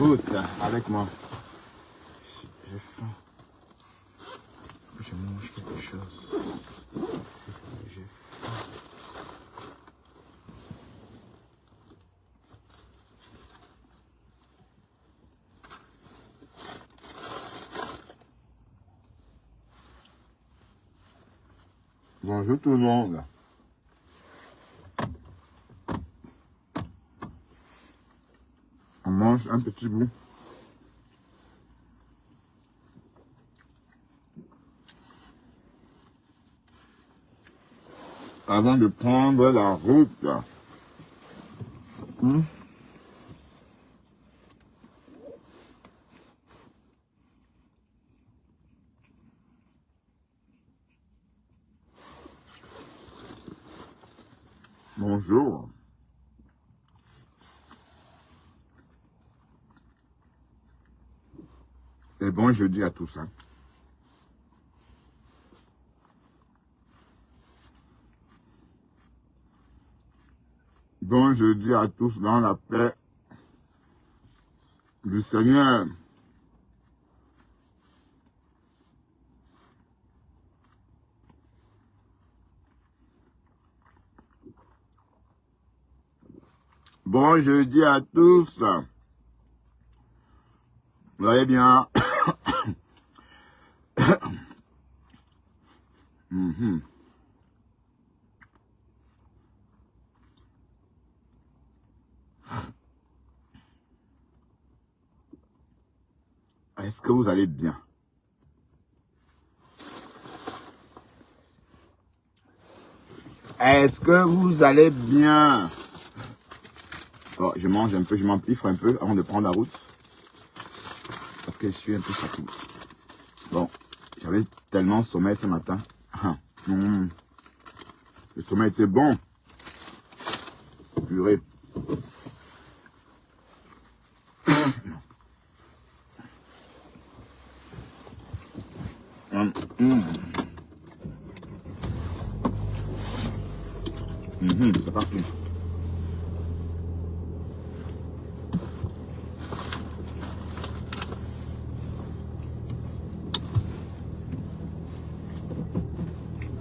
route avec moi. J'ai faim. Je mange quelque chose. J'ai faim. Bonjour tout le monde. On mange un petit bout. Avant de prendre la route. Bonjour. Et bon jeudi à tous. Bon jeudi à tous dans la paix du Seigneur. Bon jeudi à tous. Vous allez bien? Est-ce que vous allez bien? Est-ce que vous allez bien? Bon, je mange un peu, je m'empiffre un peu avant de prendre la route. Parce que je suis un peu fatigué. Bon, j'avais tellement sommeil ce matin. Le sommeil était bon. Purée. C'est parti.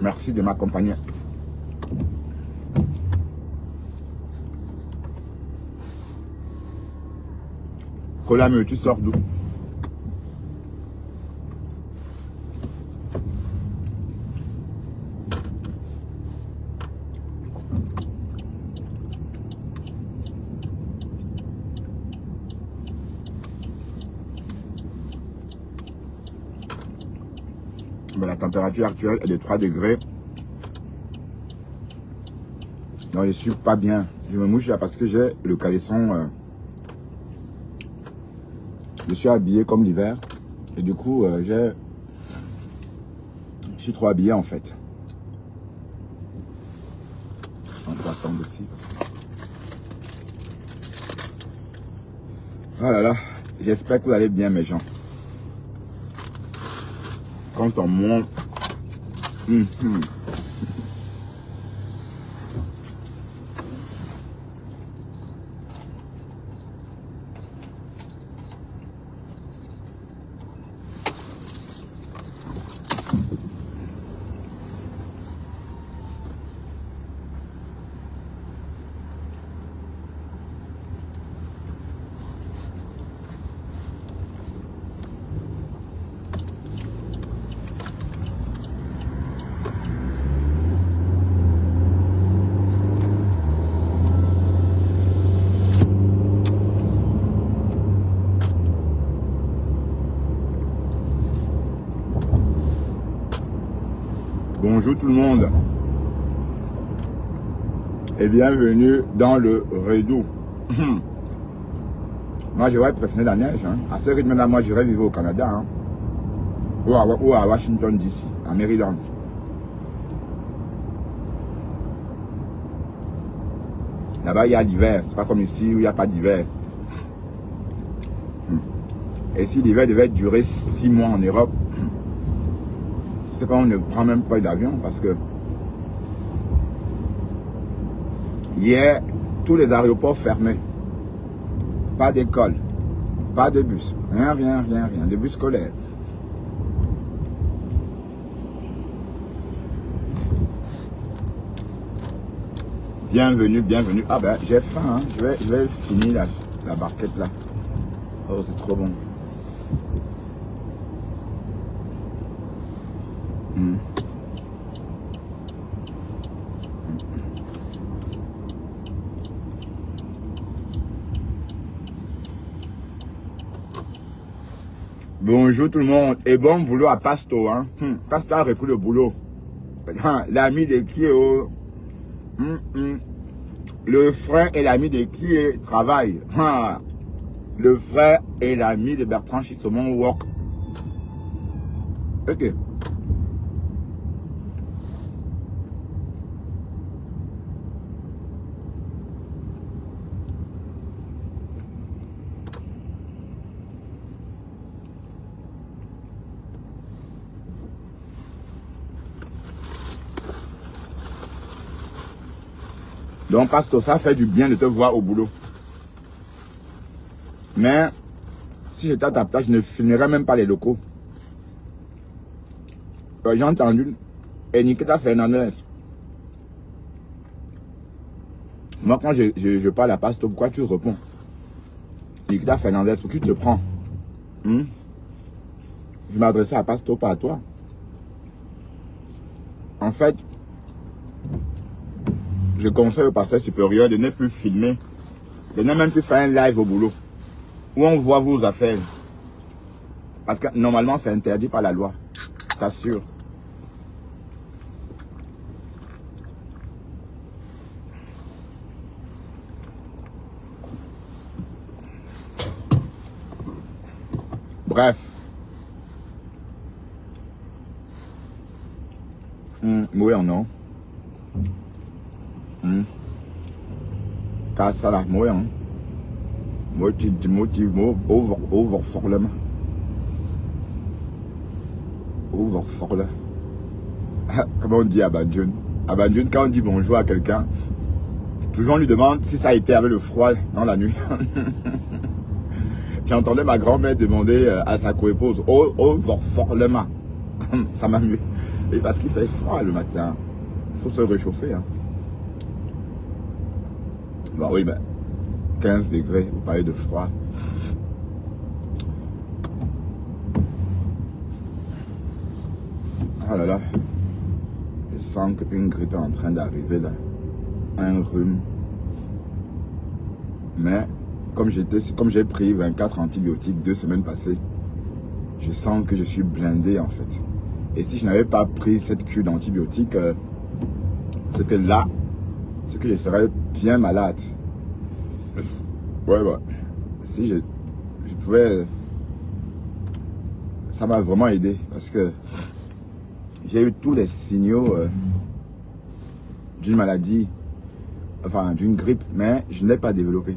Merci de m'accompagner. Colame, tu sors d'où? Ben, la température actuelle est de 3 degrés. Non, je suis pas bien. Je me mouche là parce que j'ai le caleçon. Je suis habillé comme l'hiver. Et du coup, je suis trop habillé en fait. On va attendre aussi. Parce que... Oh là là, j'espère que vous allez bien mes gens. Quand on monte... Bonjour tout le monde et bienvenue dans le Redoux. Moi j'aurais préféré la neige. À ce rythme là, moi j'irais vivre au Canada ou à Washington DC, à Maryland. Là-bas il y a l'hiver, c'est pas comme ici où il n'y a pas d'hiver. Et si l'hiver devait durer 6 mois en Europe, c'est pas, on ne prend même pas d'avion parce que hier, tous les aéroports fermés. Pas d'école. Pas de bus. Rien, rien, rien, rien. De bus scolaire. Bienvenue, bienvenue. Ah ben, j'ai faim, hein. Je vais finir la barquette là. Oh, c'est trop bon. Bonjour tout le monde. Et bon boulot à Pasto, hein. Pasto a repris le boulot. L'ami de Kio. Le frère et l'ami de qui travaille. Le frère et l'ami de Bertrand Chisomon work. Ok. Donc, Pasto, ça fait du bien de te voir au boulot. Mais, si j'étais à ta place, je ne filmerais même pas les locaux. J'ai entendu Nikita Fernandez. Moi, quand je parle à Pasto, pourquoi tu réponds? Nikita Fernandez, pour qui tu te prends? Je m'adressais à Pasto, pas à toi. En fait, je conseille au pasteur supérieur de ne plus filmer, de ne même plus faire un live au boulot, où on voit vos affaires. Parce que normalement, c'est interdit par la loi. Je t'assure. Bref. Oui ou non? Car ça là, moi, hein. Moi, overforlem. Overforlem. Comment on dit Abandjun? Abandjun, quand on dit bonjour à quelqu'un, toujours on lui demande si ça a été avec le froid dans la nuit. J'entendais ma grand-mère demander à sa coépouse, overforlem. Ça m'a mis. Et parce qu'il fait froid le matin. Il faut se réchauffer. Hein. Bah oui, ben, 15 degrés, vous parlez de froid. Oh là là. Je sens qu'une grippe est en train d'arriver là. Un rhume. Mais, comme j'ai pris 24 antibiotiques 2 semaines passées, je sens que je suis blindé en fait. Et si je n'avais pas pris cette cure d'antibiotiques, c'est que là, c'est que je serais bien malade. Ouais, bah, si je pouvais, ça m'a vraiment aidé parce que j'ai eu tous les signaux d'une maladie, enfin d'une grippe, mais je ne l'ai pas développé.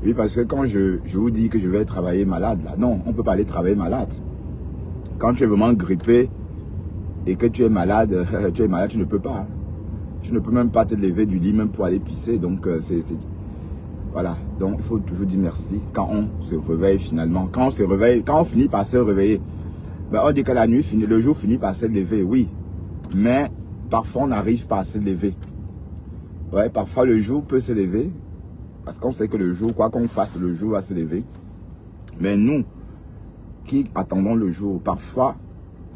Oui, parce que quand je vous dis que je vais travailler malade, là, non, on ne peut pas aller travailler malade. Quand tu es vraiment grippé et que tu es malade, tu ne peux pas. Hein. Tu ne peux même pas te lever du lit, même pour aller pisser. Donc, voilà. Donc, il faut toujours dire merci quand on se réveille finalement. Quand on se réveille, quand on finit par se réveiller, ben, on dit que la nuit finit, le jour finit par se lever, oui. Mais parfois, on n'arrive pas à se lever. Ouais, parfois, le jour peut se lever. Parce qu'on sait que le jour, quoi qu'on fasse, le jour va se lever. Mais nous, qui attendons le jour, parfois,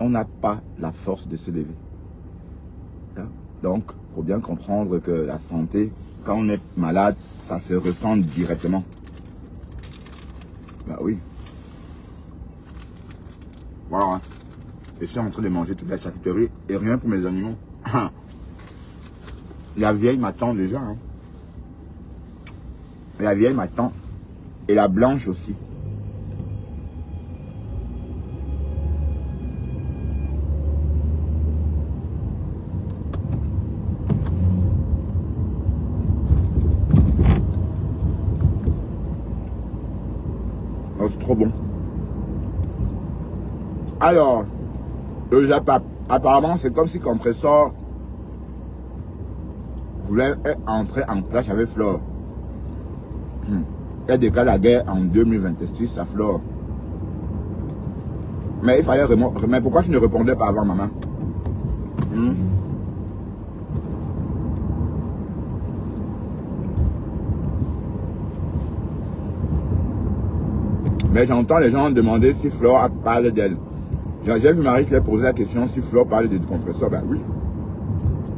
on n'a pas la force de se lever. Donc, il faut bien comprendre que la santé, quand on est malade, ça se ressent directement. Bah oui. Voilà. Je suis en train de manger toute la charcuterie et rien pour mes animaux. La vieille m'attend déjà. Hein. La vieille m'attend. Et la blanche aussi. Oh, c'est trop bon. Alors, le Japon, apparemment, c'est comme si Compressor voulait entrer en clash avec Flore. Elle déclare la guerre en 2026 à Flore. Mais il fallait remonter. Mais pourquoi tu ne répondais pas avant, maman? Mais j'entends les gens demander si Flore parle d'elle. J'ai vu Marie-Claire poser la question si Flore parle de décompresseur. Ben oui.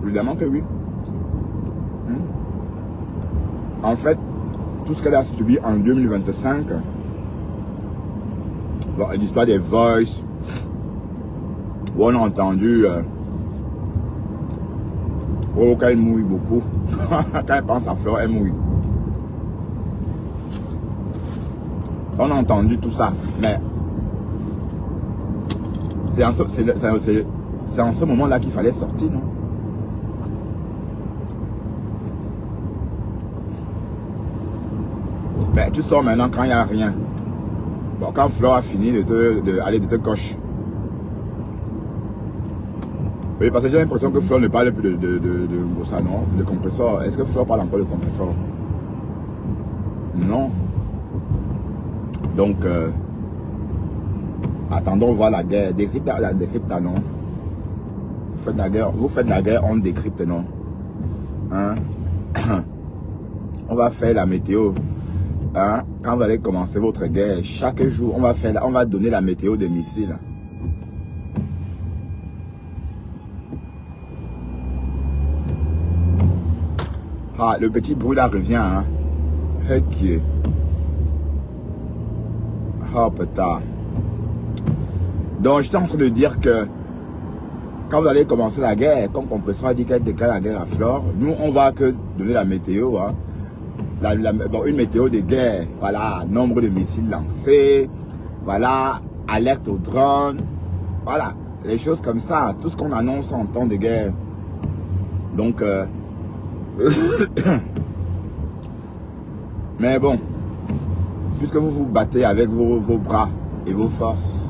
Évidemment que oui. En fait, tout ce qu'elle a subi en 2025, bon, l'histoire des voices, où on a entendu qu'elle mouille beaucoup. Quand elle pense à Flore, elle mouille. On a entendu tout ça, mais c'est en ce moment-là qu'il fallait sortir, non? Mais tu sors maintenant quand il n'y a rien. Bon, quand Flore a fini de te coche. Oui, parce que j'ai l'impression que Flore ne parle plus de ça, non? De compresseur. Est-ce que Flore parle encore de compresseur? Non. Donc, attendons voir la guerre. Décrypte, non? Vous faites la guerre, on décrypte, non? Hein? On va faire la météo. Hein? Quand vous allez commencer votre guerre, chaque jour, on va donner la météo des missiles. Ah, le petit bruit là revient, hein? Ok. Oh putain. Donc j'étais en train de dire que quand vous allez commencer la guerre, comme compresseur a dit qu'elle déclare la guerre à Flore, nous on va que donner la météo, hein? Bon, une météo de guerre, voilà, nombre de missiles lancés, voilà, alerte au drone, voilà, les choses comme ça, tout ce qu'on annonce en temps de guerre. Donc, mais bon, puisque vous vous battez avec vos bras et vos forces,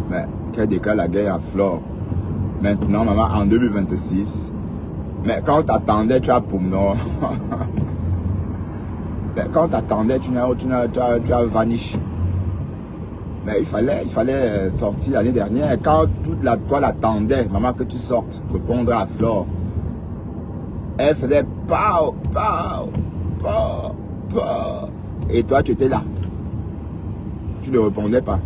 mais qu'elle déclare la guerre à Flore. Maintenant, maman, en 2026, mais quand t'attendais, tu as pour non. Quand t'attendais, tu as vanish. Mais il fallait sortir l'année dernière. Quand toute la toile attendait, maman, que tu sortes, répondre à Flore. Elle faisait pow, pow, pow, pow. Et toi, tu étais là. Tu ne répondais pas.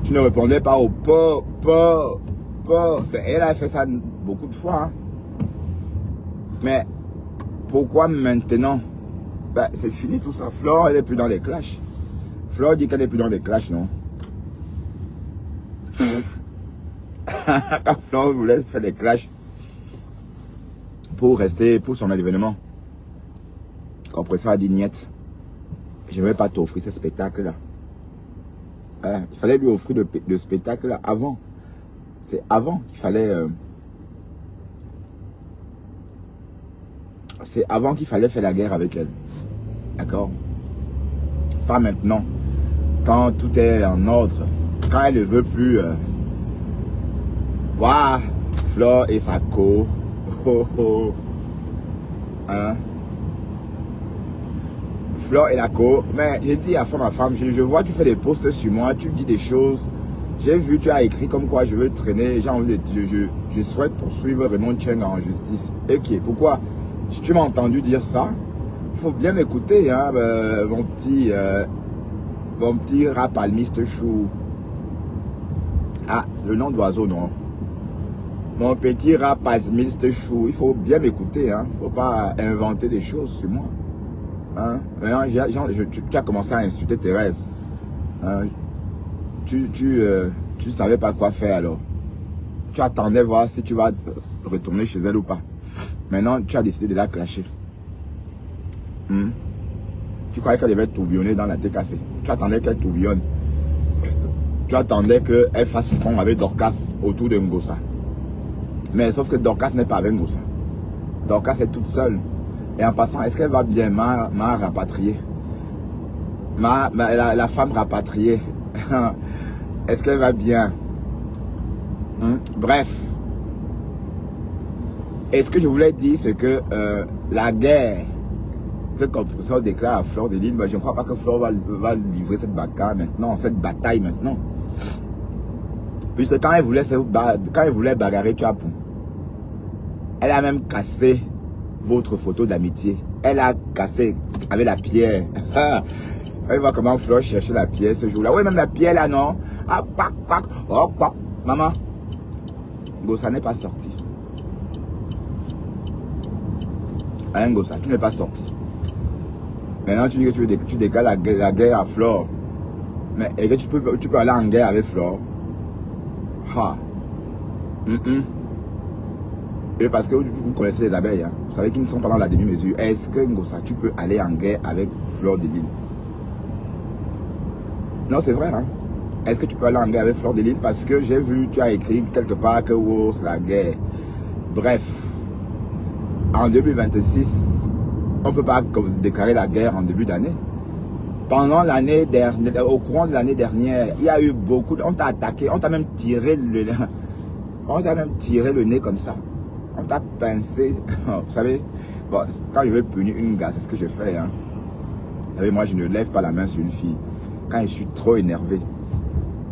Tu ne répondais pas au pow, pow, pow. Elle a fait ça beaucoup de fois. Hein. Mais pourquoi maintenant? Ben, c'est fini tout ça. Flore, elle n'est plus dans les clashs. Flore dit qu'elle n'est plus dans les clashs, non? Quand Flore voulait faire des clashs pour rester pour son événement, compresseur a dit niet. Je ne vais pas t'offrir ce spectacle-là. Hein? Il fallait lui offrir le spectacle avant. C'est avant qu'il fallait... c'est avant qu'il fallait faire la guerre avec elle. D'accord? Pas maintenant. Quand tout est en ordre. Quand elle ne veut plus... Waouh! Flore et sa co. Oh, oh. Hein? Flore et la co. Mais j'ai dit à ma femme, je vois tu fais des posts sur moi, tu dis des choses. J'ai vu, tu as écrit comme quoi je veux traîner. J'ai envie de... Je souhaite poursuivre Raymond Cheng en justice. Ok, pourquoi? Si tu m'as entendu dire ça, il faut bien m'écouter, hein, mon petit rap almiste chou. Ah, c'est le nom d'oiseau, non? Mon petit rap almiste chou. Il faut bien m'écouter, hein. Il ne faut pas inventer des choses sur moi. Hein? Maintenant, tu as commencé à insulter Thérèse. Hein? Tu savais pas quoi faire alors. Tu attendais voir si tu vas retourner chez elle ou pas. Maintenant, tu as décidé de la clasher. Tu croyais qu'elle devait tourbillonner dans la TKC. Tu attendais qu'elle tourbillonne. Tu attendais qu'elle fasse front avec Dorcas autour de Ngossa. Mais sauf que Dorcas n'est pas avec Ngossa. Dorcas est toute seule. Et en passant, est-ce qu'elle va bien? M'a rapatriée. La femme rapatriée. Est-ce qu'elle va bien? Bref. Et ce que je voulais dire, c'est que la guerre que Compressor déclare à Fleur de Lys, je ne crois pas que Fleur va livrer cette bataille maintenant. Puisque quand elle voulait bagarrer Tchapou, elle a même cassé votre photo d'amitié. Elle a cassé avec la pierre. Elle voit comment Fleur cherchait la pierre ce jour-là. Oui, même la pierre là, non. Ah, pac, pac. Oh, pac. Maman, Gossa n'est pas sorti. Hein, Gossa, tu n'es pas sorti. Maintenant, tu dis que tu décales la guerre à Fleur. Mais et que tu peux aller en guerre avec Fleur. Ha. Et parce que vous connaissez les abeilles, hein. Vous savez qu'ils ne sont pas dans la demi-mesure. Est-ce que Ngossa, tu peux aller en guerre avec Fleur de Lys? Non, c'est vrai, hein. Est-ce que tu peux aller en guerre avec Fleur de Lys? Parce que j'ai vu, tu as écrit quelque part que oh, c'est la guerre. Bref, en 2026, on ne peut pas déclarer la guerre en début d'année. Pendant l'année dernière, au courant de l'année dernière, il y a eu beaucoup, on t'a attaqué, on t'a même tiré le nez comme ça. On t'a pincé, vous savez, bon, quand je veux punir une gars, c'est ce que je fais. Hein. Vous savez, moi, je ne lève pas la main sur une fille. Quand je suis trop énervé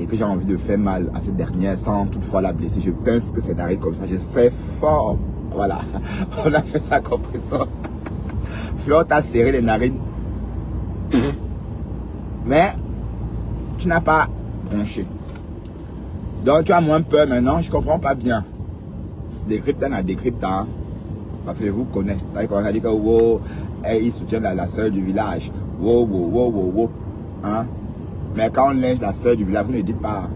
et que j'ai envie de faire mal à cette dernière sans toutefois la blesser, je pince que c'est narine comme ça, je sais fort. Voilà, on a fait ça comme ça. Fleur t'a serré les narines. Mais tu n'as pas bronché. Donc tu as moins peur maintenant, je comprends pas bien. Décryptant à décryptant, parce que je vous connais. Là, il commence à dire que wow, il soutient la soeur du village. Wow, wow, wow, wow, wow. Hein? Mais quand on lynche la soeur du village, vous ne dites pas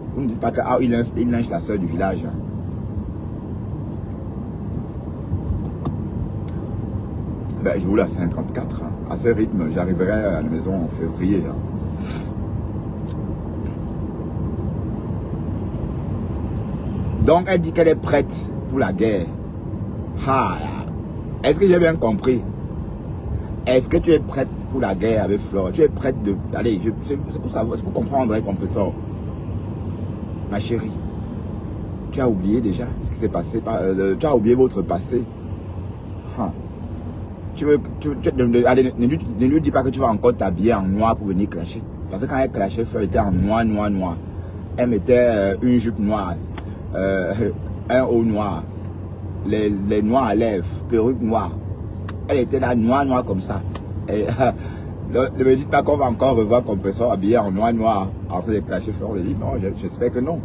que ah, il lynche la soeur du village. Hein? Ben, je vous la 54. Hein. À ce rythme, j'arriverai à la maison en février. Hein. Donc, elle dit qu'elle est prête pour la guerre. Ah, est-ce que j'ai bien compris? Est-ce que tu es prête pour la guerre avec Fleur? Tu es prête de... Allez, c'est pour savoir, c'est pour comprendre un compresseur. Ma chérie, tu as oublié déjà ce qui s'est passé. Tu as oublié votre passé. Ah. Allez, ne lui dis pas que tu vas encore t'habiller en noir pour venir clasher. Parce que quand elle clashait, Fleur était en noir, noir, noir. Elle mettait une jupe noire. Un haut noir, les noirs à lèvres, perruque noire. Elle était là, noire comme ça. Et, ne me dites pas qu'on va encore revoir Compressor habillé en noir en train de clasher Fleur de Lys. Non, j'espère que non.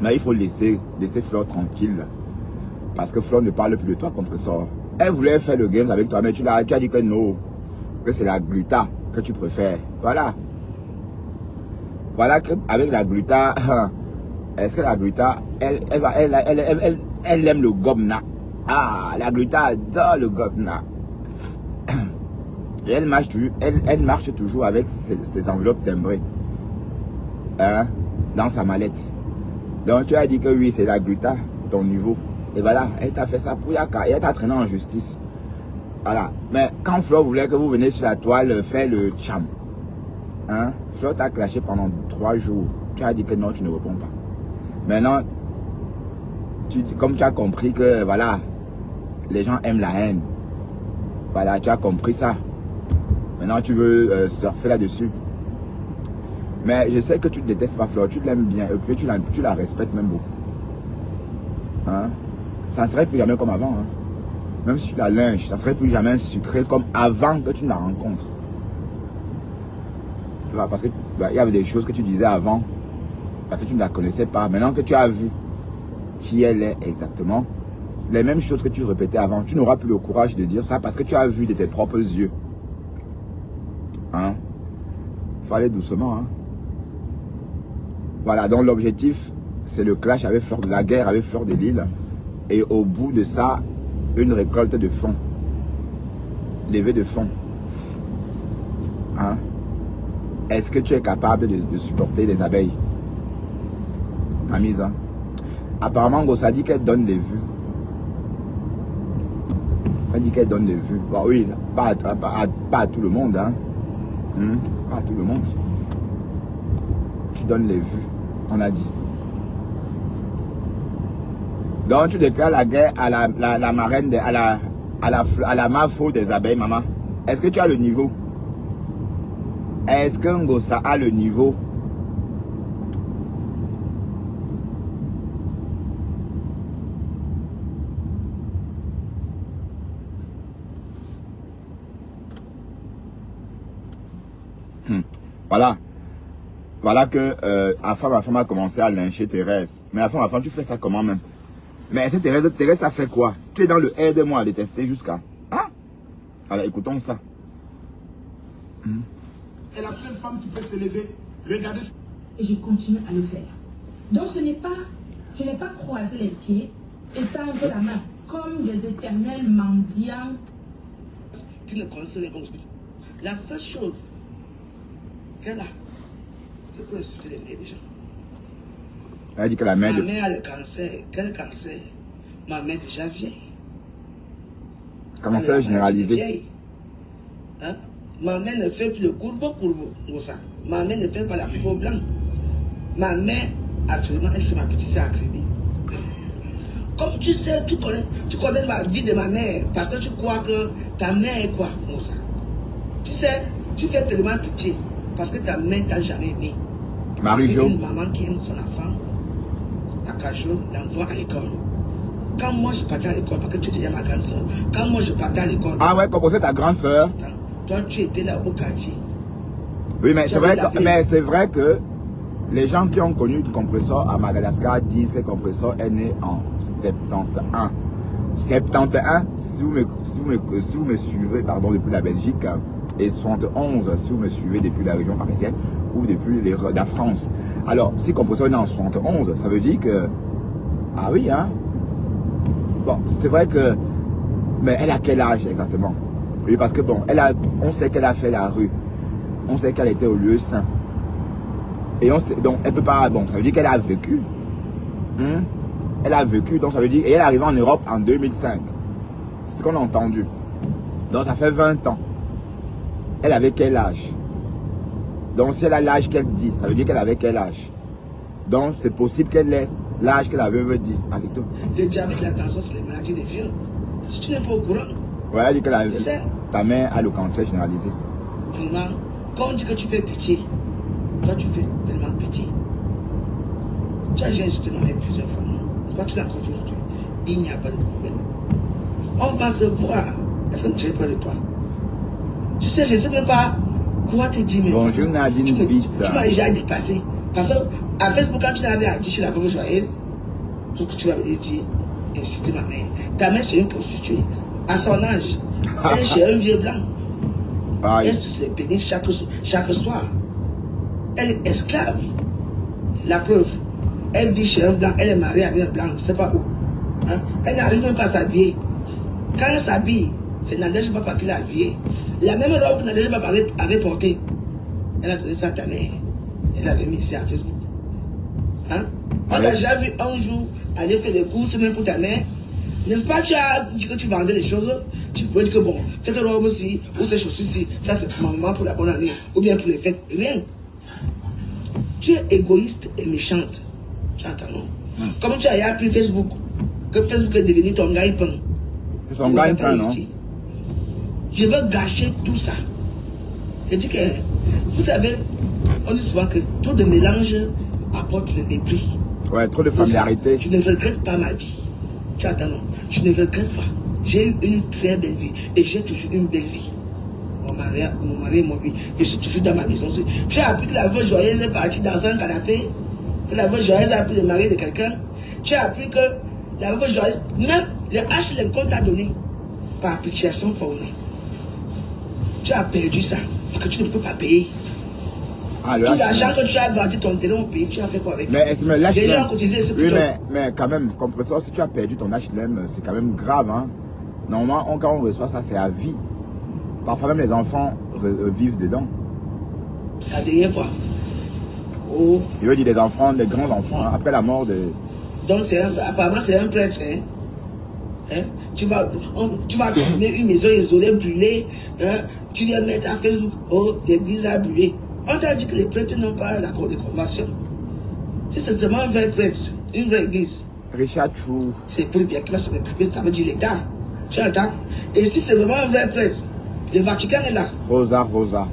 Mais il faut laisser Fleur tranquille. Parce que Fleur ne parle plus de toi, Compressor. Elle voulait faire le game avec toi, mais tu as dit que non. Que c'est la gluta que tu préfères. Voilà. Voilà qu'avec la gluta... Est-ce que la gluta, elle aime le gomna? Ah, la gluta adore le gomna. Et elle marche toujours avec ses enveloppes timbrées. Hein, dans sa mallette. Donc tu as dit que oui, c'est la gluta, ton niveau. Et voilà, elle t'a fait ça pour Yaka. Et elle t'a traîné en justice. Voilà. Mais quand Fleur voulait que vous veniez sur la toile faire le cham, hein, Fleur t'a clashé pendant 3 jours. Tu as dit que non, tu ne réponds pas. Maintenant, comme tu as compris que voilà, les gens aiment la haine. Voilà, tu as compris ça. Maintenant, tu veux surfer là-dessus. Mais je sais que tu ne détestes pas Fleur, tu l'aimes bien. Et puis tu la respectes même beaucoup. Hein? Ça ne serait plus jamais comme avant. Hein? Même si tu la lynches, ça ne serait plus jamais sucré comme avant que tu la rencontres. Tu vois, parce que il y avait des choses que tu disais avant. Parce que tu ne la connaissais pas. Maintenant que tu as vu qui elle est exactement, les mêmes choses que tu répétais avant, tu n'auras plus le courage de dire ça parce que tu as vu de tes propres yeux. Hein? Il faut aller doucement. Hein? Voilà, donc l'objectif, c'est le clash avec Fleur de la guerre, avec Fleur de Lys. Et au bout de ça, une récolte de fonds. Levée de fonds. Hein? Est-ce que tu es capable de supporter les abeilles? Ma mise, hein. Apparemment, Gossa dit qu'elle donne des vues. Elle dit qu'elle donne des vues. Bon, oui, pas à tout le monde, hein. Pas à tout le monde. tu donnes les vues. On a dit. Donc, tu déclares la guerre à la marraine, à la mafo des abeilles, maman. Est-ce que tu as le niveau? Est-ce qu'un Ngossa a le niveau? Voilà. Voilà que ma femme a commencé à lyncher Thérèse. Mais ma femme, tu fais ça comment même? Mais est-ce que Thérèse t'a fait quoi? Tu es dans le aide-moi à détester jusqu'à... Hein? Alors écoutons ça. est la seule femme qui peut se lever, regarder. Et je continue à le faire. Donc ce n'est pas, je n'ai pas croisé les pieds et tendre la main comme des éternels mendiants Qui ne connaissent rien comme ça. La seule chose qu'elle a, c'est pour insulter les gens. Elle a dit que la mère... Ma mère a le cancer. Quel cancer? Ma mère déjà vieille. Cancer généralisé. Hein? Ma mère ne fait plus le courbeau. Ma mère ne fait pas la peau blanche. Ma mère, actuellement, elle fait ma petite sœur à Crédit. Comme tu sais, tu connais la vie de ma mère parce que tu crois que ta mère est quoi, Moussa? Tu sais, tu fais tellement pitié parce que ta mère t'a jamais aimé. Marie-Jo. Une maman qui aime son enfant, à Cajou, l'envoie à l'école. Quand moi je partais à l'école, parce que tu étais déjà ma grande soeur, quand moi je partais à l'école. Ah ouais, comme c'est ta grande soeur. Toi, tu étais là au quartier. Oui, mais c'est vrai que les gens qui ont connu le compresseur à Madagascar disent que le compresseur est né en 71. 71, si vous me suivez, pardon, depuis la Belgique, et 71, si vous me suivez depuis la région parisienne ou depuis la France. Alors, si le compresseur est né en 71, ça veut dire que... Ah oui, hein? Bon, c'est vrai que... Mais elle a quel âge exactement? Oui, parce que bon, on sait qu'elle a fait la rue. On sait qu'elle était au lieu saint. Et on sait, donc elle peut pas, bon, ça veut dire qu'elle a vécu. Elle a vécu, donc ça veut dire, et elle est arrivée en Europe en 2005. C'est ce qu'on a entendu. Donc ça fait 20 ans. Elle avait quel âge? Donc si elle a l'âge qu'elle dit, ça veut dire qu'elle avait quel âge? Donc c'est possible qu'elle ait l'âge que la veuve dit. Alito. Le diabète, la tension, c'est les maladies des vieux. Si tu n'es pas au courant. Ouais, elle dit que ta mère a le cancer généralisé. Vraiment, quand on dit que tu fais pitié, toi tu fais tellement pitié. Tu as déjà insulté ma mère plusieurs fois, non? C'est pas que tu l'as encore fait aujourd'hui. Il n'y a pas de problème. On va se voir. Est-ce que j'ai peur de toi? Tu sais, je ne sais même pas quoi te dire. Bonjour Nadine Bita. Tu m'as déjà dépassé. Parce qu'à Facebook, quand tu n'avais à dire chez la femme joyeuse, tout ce que tu avais dit, insulter ma mère. Ta mère, c'est une prostituée. À son âge, elle est chez un vieux blanc. Elle se les bénit chaque soir. Elle est esclave. La preuve, elle vit chez un blanc, elle est mariée avec un blanc, je ne sais pas où. Hein? Elle n'arrive même pas à s'habiller. Quand elle s'habille, c'est Nadège Papa qui l'a habillée. La même robe que Nadège Papa avait portée, elle a donné ça à ta mère. Elle l'avait mis ici à Facebook. Hein? On a déjà vu un jour aller faire des courses même pour ta mère. N'est-ce pas, tu as dit que tu vendais les choses, tu peux dire que bon, cette robe-ci, ou ces chaussures-ci, ça c'est pour maman pour la bonne année, ou bien pour les fêtes, rien. Tu es égoïste et méchante. Tu entends, non? Comme tu as appris Facebook, que Facebook est devenu ton gagne-pain. C'est son gagne-pain, non? Je veux gâcher tout ça. Je dis que, vous savez, on dit souvent que trop de mélange apporte le mépris. Ouais, trop de familiarité. Je ne regrette pas ma vie. Tu entends, non? Je ne regrette pas. J'ai eu une très belle vie et j'ai toujours une belle vie. Mon mari et mon vie. Je suis toujours dans ma maison. Tu as appris que la veuve joyeuse est partie dans un canapé. Que la veuve joyeuse a pris le mari de quelqu'un. Tu as appris que la veuve joyeuse, même le HLM qu'on t'a donné par application fournée. Tu as perdu ça parce que tu ne peux pas payer. Ah, tout l'argent que tu as vendu ton terrain au pays, tu as fait quoi avec? Mais les gens ont cotisé, c'est oui, mais quand même, compresseur, si tu as perdu ton HLM, c'est quand même grave. Hein? Normalement, quand on reçoit ça, c'est à vie. Parfois même les enfants vivent dedans. La dernière fois. Oh. Je veux dire des enfants, des grands enfants, hein, après la mort de... Donc apparemment c'est un prêtre. Hein? Hein? Tu vas trouver une maison isolée, brûlée. Hein? Tu viens mettre à Facebook, oh, l'église a brûlé. On t'a dit que les prêtres n'ont pas l'accord de conversion. Si c'est seulement un vrai prêtre, une vraie église, Richard True. c'est pour le bien qui va se récupérer, ça veut dire l'État. Tu entends? Et si c'est vraiment un vrai prêtre, le Vatican est là. Rosa,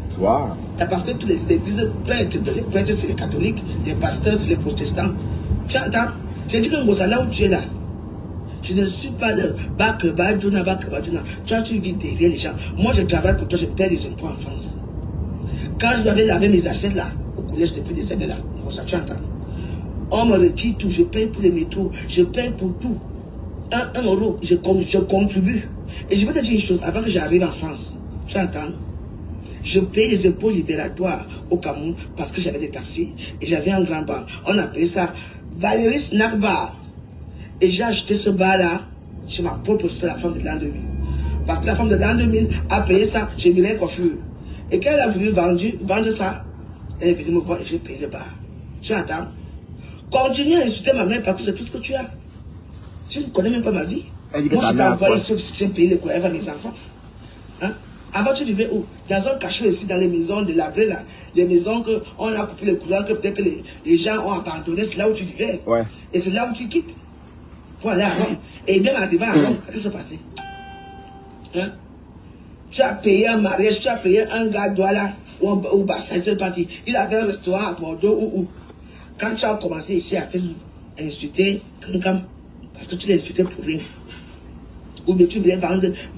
tu vois. Parce que toutes les églises prêtres, les prêtres c'est les catholiques, les pasteurs c'est les protestants. Tu entends? J'ai dit que là où tu es là, je ne suis pas le Bakabadjuna. Toi, tu vis derrière les gens. Moi, je travaille pour toi, je paie les impôts en France. Quand je devais laver mes assiettes là, au collège depuis des années là, tu entends? On me retire tout, je paye pour les métros, je paye pour tout. 1 euro, je contribue. Et je vais te dire une chose, avant que j'arrive en France, tu entends? Je paye les impôts libératoires au Cameroun parce que j'avais des taxis et j'avais un grand bar. On appelait ça Valérie Snack Bar. Et j'ai acheté ce bar-là chez ma propre sœur, la femme de l'an 2000. Parce que la femme de l'an 2000 a payé ça chez Mireille Coiffure. Et quand elle a voulu vendre ça, elle est venue me voir et j'ai payé le bar. Tu entends? Continue à insulter ma mère parce que c'est tout ce que tu as. Je ne connais même pas ma vie. Elle dit que moi, ta je t'ai mère envoyé ceux qui ont payé les courriers avec mes enfants. Hein? Avant, tu vivais où? Dans un cachot ici, dans les maisons de l'Abré, là. Les maisons qu'on a coupé les courants, que peut-être que les gens ont abandonné, c'est là où tu vivais. Ouais. Et c'est là où tu quittes. Pour aller à Rome. Et même arrivé à Rome, qu'est-ce qui s'est passé? Hein? Tu as payé un mariage, tu as payé un gars Douala ou Bassin, c'est pas qui. Il avait un restaurant à Bordeaux ou. Quand tu as commencé ici à Facebook, à insulter Kankam, parce que tu l'as insulté pour rien. Ou bien tu voulais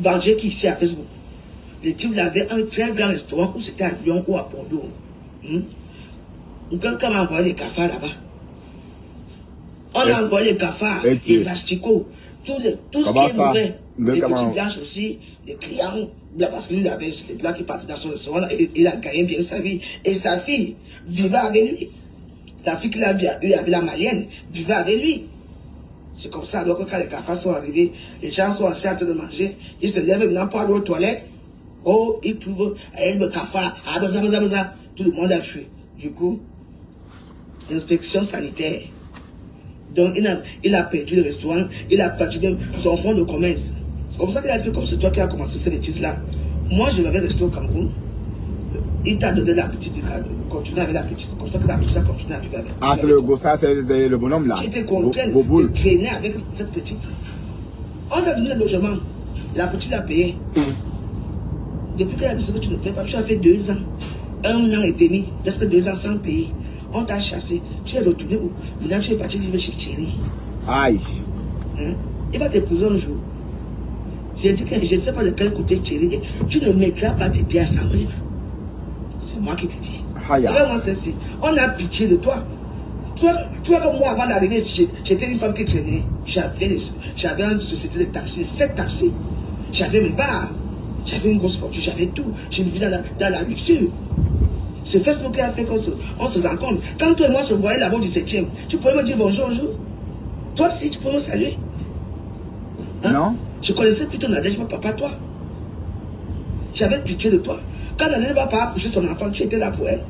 venger qui ici à Facebook. Le type avait un très grand restaurant où c'était à Lyon ou à Bordeaux. Quelqu'un m'a envoyé les cafards là-bas. On a envoyé les cafards, les asticots, tout ce qui est mauvais. Les petits blanches aussi, les clients, parce que lui avait les blancs qui partaient dans son restaurant, et il a gagné bien sa vie. Et sa fille vivait avec lui. La fille qu'il a eu avec la malienne vivait avec lui. C'est comme ça, donc quand les cafards sont arrivés, les gens sont assis en train de manger, ils se lèvent maintenant pour aller aux toilettes. Oh, ils trouvent le cafard, tout le monde a fui. Du coup, l'inspection sanitaire. Donc il a perdu le restaurant, il a perdu même son fonds de commerce. C'est comme ça qu'il a dit, comme c'est toi qui as commencé ces bêtises-là. Moi, je m'avais resté au Cameroun. Il t'a donné la petite de continuer avec la petite. C'est comme ça que la petite a continué à vivre avec. Ah, c'est le bonhomme là. J'étais content de traîner avec cette petite. On a donné le logement. La petite a payé. Depuis qu'elle a dit que tu ne payes pas, tu as fait 2 ans. 1 an et demi, presque 2 ans sans payer. On t'a chassé. Tu es retourné où? Maintenant, tu es parti vivre chez Thierry. Aïe. Hein? Il va t'épouser un jour. J'ai dit que je ne sais pas de quel côté Thierry est. Tu ne mettras pas tes pieds à sa rue. C'est moi qui te dis. Regarde-moi ceci. On a pitié de toi. Tu vois que moi, avant d'arriver ici, j'étais une femme qui traînait. J'avais une société de taxis, 7 taxis. J'avais mes bars. J'avais une grosse fortune, j'avais tout. Je vivais dans la luxure. C'est Facebook qui a fait qu'on se rencontre. Quand toi et moi se voyons là-bas au 17e, tu pourrais me dire bonjour. Toi aussi, tu peux me saluer. Hein? Non. Je connaissais plutôt Nadège, mon papa, toi. J'avais pitié de toi. Quand Nadège va pas accoucher son enfant, tu étais là pour elle.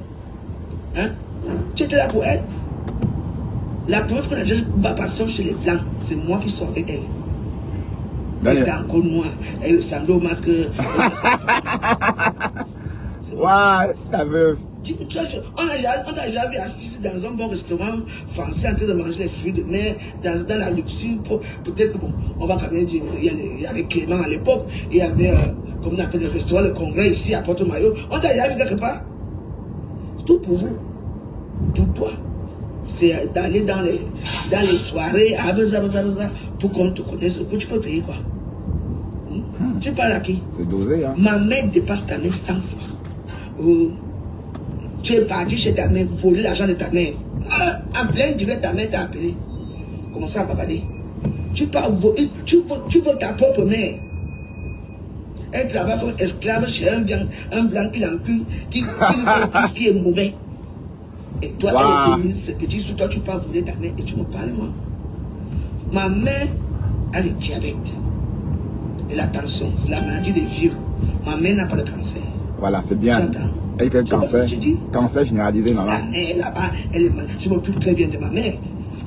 Hein? Tu étais là pour elle. La preuve que Nadège va passer chez les Blancs, c'est moi qui sors avec elle. Elle était encore noire. Elle ressemblait au masque. Waouh, ta veuve. On a déjà vu assise dans un bon restaurant français en train de manger les fruits de mer, dans la luxure. Peut-être que bon, on va quand même dire, il y avait Clément à l'époque, il y avait, comme on appelle le restaurant, le congrès ici à Porto-Maillot. On t'a déjà vu quelque part. Tout pour vous. Tout toi. C'est d'aller dans les soirées, pour qu'on te connaisse, que tu peux payer quoi. Tu parles à qui? C'est dosé, hein. Ma mère dépasse ta mère 100 fois. Tu es parti chez ta mère, voler l'argent de ta mère. En plein direct, ta mère t'a appelé. Comment ça, babader? Tu veux ta propre mère. Elle travaille comme esclave chez un blanc qui l'encule, qui fait tout ce qui est mauvais. Et toi, elle est féministe, c'est petit, sous toi, tu peux voler ta mère et tu me parles, moi. Ma mère a le diabète. Et la tension, c'est la maladie des vieux. Ma mère n'a pas de cancer. Voilà, c'est bien. Elle a cancer. Cancer généralisé, maman. Ma mère là-bas, je m'occupe très bien de ma mère.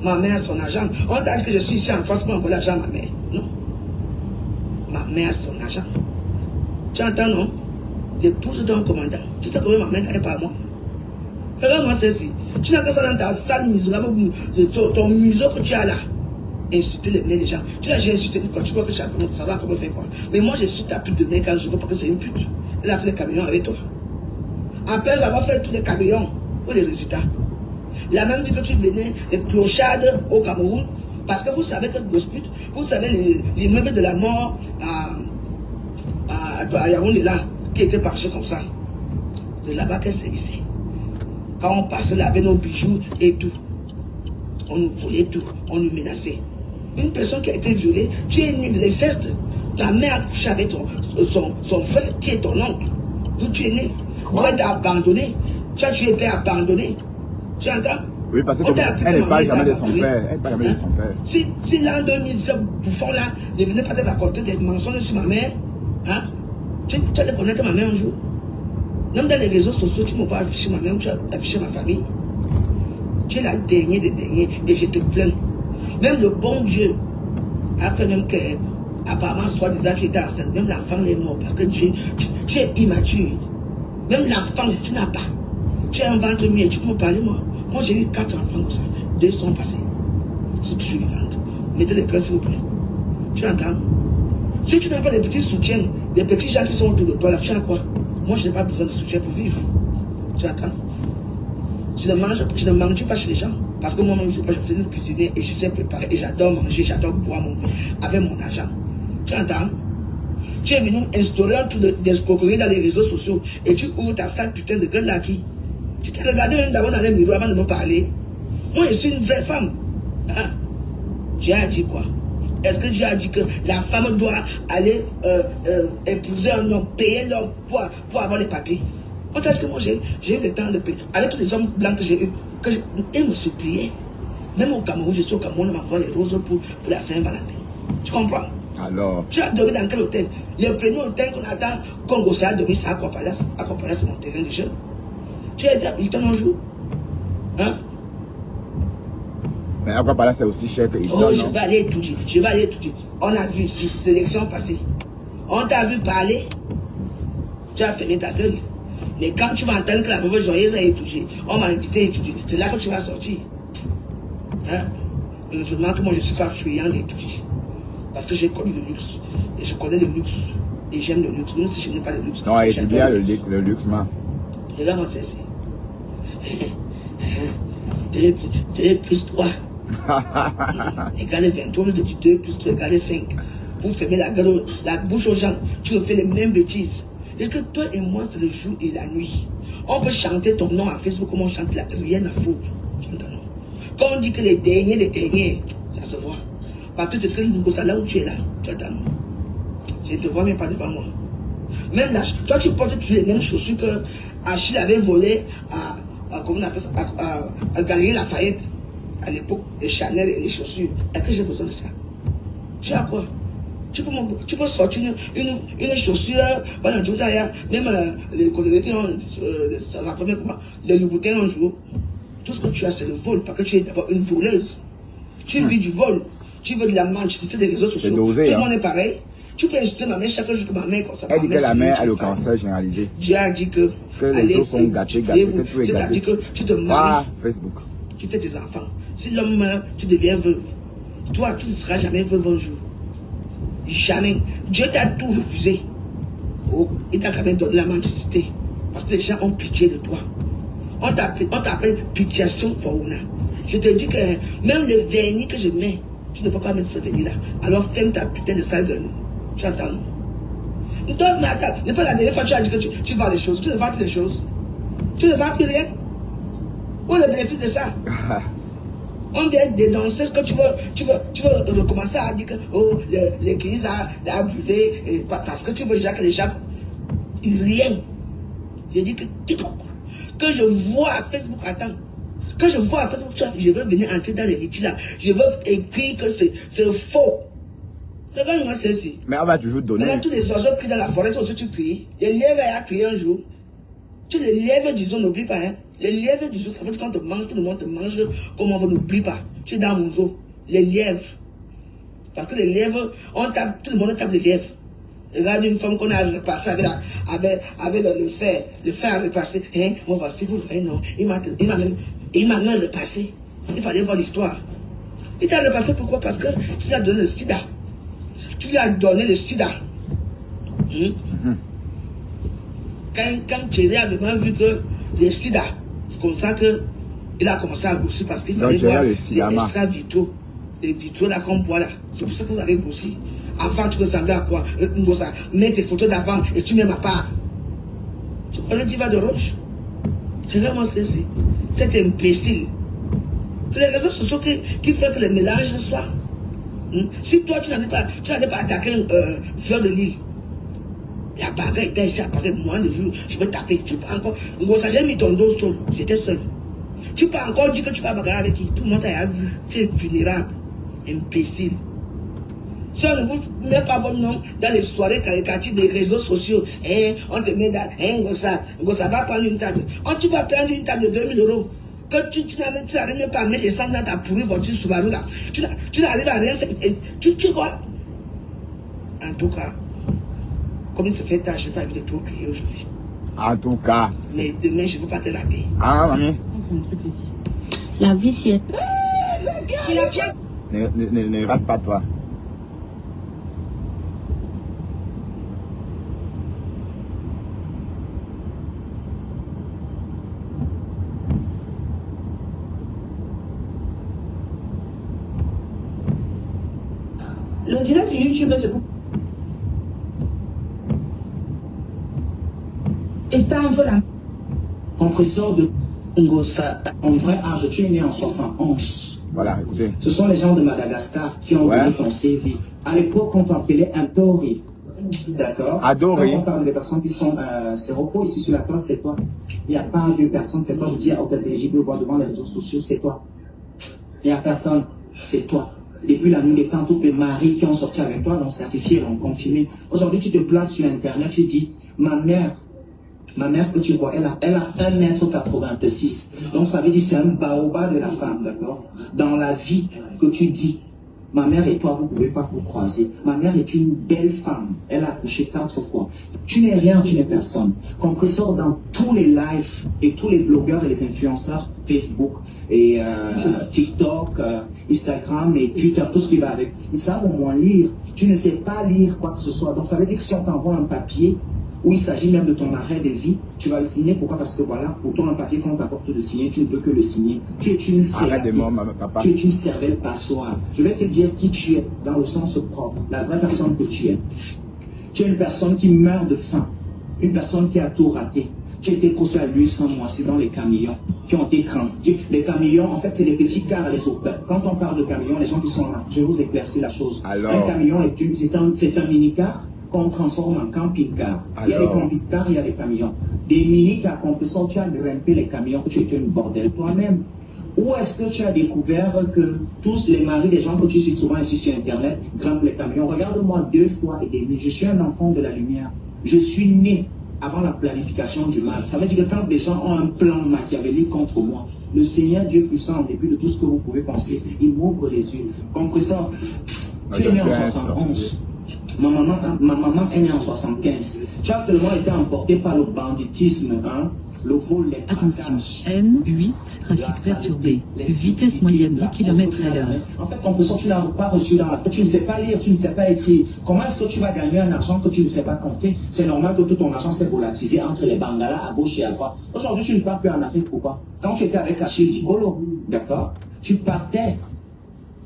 Ma mère a son argent. On t'a dit que je suis ici en France pour envoyer l'argent à ma mère. Non. Ma mère a son argent. Tu entends, non? L'épouse d'un commandant. Tu sais comment ma mère n'est pas à moi. Regarde-moi ceci. Tu n'as que ça dans ta salle misérable, ton museau que tu as là. Insulter les gens. Tu l'as déjà insulté quand tu crois que ça va comment faire quoi. Mais moi, je suis ta pute de mec quand je veux pas que c'est une pute. Elle a fait les camions avec toi. Après avoir fait tous les camions, pour les résultats. Elle a même dit que tu venais de clochade au Cameroun. Parce que vous savez que Gosput, vous savez l'immeuble de la mort à Yaoundé là, qui était parché comme ça. C'est là-bas qu'elle s'est ici. Quand on passait là avec nos bijoux et tout, on nous volait tout, on nous menaçait. Une personne qui a été violée, tu es né de l'inceste. Ta mère a couché avec son frère qui est ton oncle. D'où tu es né. Toi, tu es abandonné. Tu as été abandonné. Tu entends? Oui, parce qu'elle n'est pas jamais de son père. Elle n'est pas jamais de son père. Si l'an 2000, ce bouffon-là ne venait pas te raconter des mensonges sur ma mère, hein? Tu allais connaître ma mère un jour. Même dans les réseaux sociaux, tu ne peux pas afficher ma mère ou tu as affiché ma famille. Tu es la dernière des derniers et je te plains. Même le bon Dieu a fait même que, apparemment, soi-disant, tu étais enceinte. Même la femme est morte parce que tu es immature. Même l'enfant, tu n'as pas. Tu as un ventre muet, tu peux me parler, moi. Moi, j'ai eu 4 enfants comme ça. 2 sont passés. C'est toujours vivante. Mettez les cœurs, s'il vous plaît. Tu entends? Si tu n'as pas des petits soutiens, des petits gens qui sont autour de toi, là, tu as quoi? Moi, je n'ai pas besoin de soutien pour vivre. Tu entends? Je ne mange pas chez les gens. Parce que moi-même, je sais cuisiner et je sais préparer. Et j'adore manger, j'adore boire mon vin avec mon argent. Tu entends? Tu es venu instaurer un truc d'escroquerie dans les réseaux sociaux et tu ouvres ta sale putain de gueule là qui. Tu t'es regardé même d'abord dans le miroir avant de me parler. Moi, je suis une vraie femme. Hein? Tu as dit quoi? Est-ce que tu as dit que la femme doit aller épouser un homme, payer l'homme pour avoir les papiers? On t'a dit que moi, j'ai eu le temps de payer. Avec tous les hommes blancs que j'ai eu, ils me suppliaient. Même au Cameroun, je suis au Cameroun, on m'envoie les roses pour la Saint-Valentin. Tu comprends? Alors. Tu as dormi dans quel hôtel? Le premier hôtel qu'on attend, Congo, ça a dormi, c'est Aqua Palace. Aqua Palace, c'est mon terrain de jeu. Tu es là, il t'en un jour. Hein? Mais Aqua Palace, c'est aussi cher que Hilton. Oh, je vais aller étudier. Je vais aller étudier. On a vu ici, sélection passée. On t'a vu parler. Tu as fermé ta gueule. Mais quand tu vas entendre que la veuve joyeuse a étudié, on m'a invité à étudier. C'est là que tu vas sortir. Hein? Heureusement que moi, je ne suis pas friand d'étudier. Parce que j'ai connu le luxe. Et je connais le luxe. Et j'aime le luxe. Même si je n'ai pas le luxe. Non, étudier le luxe, man. Regarde-moi ceci. 2 plus 3 égale 23. On te dit 2 plus 3 égale 5. Pour fermer la bouche aux gens, tu refais les mêmes bêtises. Est-ce que toi et moi, c'est le jour et la nuit? On peut chanter ton nom à Facebook comme on chante là, rien à foutre. Quand on dit que les derniers, ça se voit. Parce que tu es là où tu es là, tu as nom. Je ne te vois même pas devant moi. Même là, toi tu portes toujours les mêmes chaussures que Achille avait volé comment on appelle ça, à Galerie Lafayette. À l'époque, les Chanel et les chaussures. Est-ce que j'ai besoin de ça? Tu as quoi? Tu peux sortir une chaussure, même les collègues qui ont les Louboutins un jour. Tout ce que tu as, c'est le vol, parce que tu es d'abord une voleuse. Tu vis du vol. Tu veux de la mendicité des réseaux sociaux. Dosé, tout le monde est pareil. Tu peux insulter ma mère chaque jour que ma mère comme ça. Elle dit que la mère a le cancer généralisé. Dieu a dit que les autres sont gâtés, que tout est gâté. C'est-à-dire que tu te maries. Facebook. Tu fais tes enfants. Si l'homme meurt, tu deviens veuve. Toi, tu ne seras jamais veuve un jour. Jamais. Dieu t'a tout refusé. Oh, il t'a quand même donné la mendicité. Parce que les gens ont pitié de toi. On t'appelle pitiation fauna. Je te dis que même le vernis que je mets, tu ne peux pas mettre ce vernis-là. Alors ferme ta putain de sale gueule. Tu entends? Toi, mais attends, n'est pas la dernière fois que tu as dit que tu vends les choses. Tu ne vends plus les choses. Tu ne vends plus rien. Où est le bénéfice de ça? On dit des danseuses que tu veux recommencer à dire que oh, l'église a brûlé parce que tu veux déjà que les gens. Rien. Je dis que je vois à Facebook, attends. Quand je vois à Facebook, je veux venir entrer dans les rituels là. Je veux écrire que c'est faux. Regarde-moi ceci. Mais on va toujours donner. Maintenant, tous les oiseaux crient dans la forêt, toi aussi tu cries. Les lièvres a crié un jour. Tu les lièvres du zoo, n'oublie pas, hein. Les lièvres du zoo, ça veut dire quand on te mange, tout le monde te mange, comme on veut, n'oublie pas. Tu es dans mon zoo. Les lièvres. Parce que les lièvres, on tape, tout le monde tape les lièvres. Regarde une femme qu'on a repassée avec le fer à repasser. Hein? On va si vous voyez, non. Il m'a même repassé. Il fallait voir l'histoire. Il t'a repassé pourquoi? Parce que tu lui as donné le sida. Tu lui as donné le sida. Quand Thierry a vraiment vu que le sida, c'est comme ça qu'il a commencé à grossir parce qu'il fallait voir les extra vitaux. Les vitaux là qu'on boit là. C'est pour ça que vous avez grossi. Avant, tu ressemblais à quoi? Mets tes photos d'avant et tu mets ma part. Tu connais Diva de Roche? Regarde-moi ceci. C'est imbécile. C'est les réseaux sociaux qui font que les mélanges soient. Si toi, tu n'allais pas attaquer Fleur de Lille, la bagarre était ici à Paris, moins de jours, je vais taper. Tu peux encore. J'ai mis ton dos, j'étais seul. Tu peux encore dire que tu vas bagarrer avec qui? Tout le monde t'a vu. Tu es vulnérable. Imbécile. Si on ne vous met pas votre nom dans les soirées caricatures des réseaux sociaux, on te met dans ça va prendre une table. Tu vas prendre une table de 2000 €. Que tu n'arrives même pas à mettre les cendres dans ta pourrie voiture Subaru là. Tu n'arrives à rien faire. Tu vois. En tout cas, comme il se fait tard, je n'ai pas envie de tout crier aujourd'hui. En tout cas. Mais demain, je ne veux pas te laguer. Ah, mamie. La vie, c'est... Ne rate pas toi. Le direct sur YouTube, c'est pour... Étant entre la... Compresseur de... Ngosa. En vrai âge, tu es né en 71. Voilà, écoutez. Ce sont les gens de Madagascar qui ont donné ton CV. À l'époque, on t'appelait Adoré. D'accord? Adoré. Quand on parle des personnes qui sont séropos ici sur la classe, c'est toi. Il n'y a pas deux personnes, c'est toi. Je dis à haute intelligible, voir devant les réseaux sociaux, c'est toi. Il n'y a personne, c'est toi. Depuis la nuit des temps, tous les maris qui ont sorti avec toi l'ont certifié, l'ont confirmé. Aujourd'hui, tu te places sur Internet, tu dis, ma mère que tu vois, elle a 1,86 m. Donc ça veut dire c'est un baobab de la femme, d'accord? Dans la vie que tu dis, ma mère et toi, vous ne pouvez pas vous croiser. Ma mère est une belle femme. Elle a accouché 4 fois. Tu n'es rien, tu n'es personne. Compresseur dans tous les lives et tous les blogueurs et les influenceurs, Facebook et TikTok, Instagram et Twitter, tout ce qui va avec. Ils savent au moins lire. Tu ne sais pas lire quoi que ce soit. Donc ça veut dire que si on t'envoie un papier, où il s'agit même de ton arrêt de vie, tu vas le signer. Pourquoi? Parce que voilà, pour ton papier qu'on t'apporte de signer, tu ne peux que le signer. Tu es une Arrête de mort, papa. Tu es une cervelle passoire. Je vais te dire qui tu es, dans le sens propre, la vraie personne que tu es. Tu es une personne qui meurt de faim, une personne qui a tout raté. Tu as été poussé à lui sans moi, c'est dans les camions qui ont été transités. Les camions, en fait, c'est des petits cars à les opères. Quand on parle de camions, les gens qui sont là, je vais vous éclaircir la chose. Alors... Un camion, c'est un mini-car qu'on transforme en camping-car. Il y a des camping-cars, il y a des camions. Des mini-cars compresseurs, tu as grimpé les camions, tu étais une bordel toi-même. Où est-ce que tu as découvert que tous les maris des gens que tu cites souvent ici sur Internet grimpent les camions? Regarde-moi 2 fois et demi. Je suis un enfant de la lumière. Je suis né avant la planification du mal. Ça veut dire que quand des gens ont un plan machiavélique contre moi, le Seigneur Dieu puissant, en dépit de tout ce que vous pouvez penser, il m'ouvre les yeux. Compresseur, tu es né en 71. Ma maman est née en 75. Tu as tellement été emporté par le banditisme, hein, le vol, les Attention, N8, trafic perturbé, vitesse moyenne 10 km/h. En fait, compresseur, tu n'as pas reçu dans la tête, tu ne sais pas lire, tu ne sais pas écrire. Comment est-ce que tu vas gagner un argent que tu ne sais pas compter? C'est normal que tout ton argent s'est volatilisé entre les bangalas à gauche et à droite. Aujourd'hui, tu ne pars plus en Afrique, pourquoi? Quand tu étais avec Achille Djibolo, d'accord, tu partais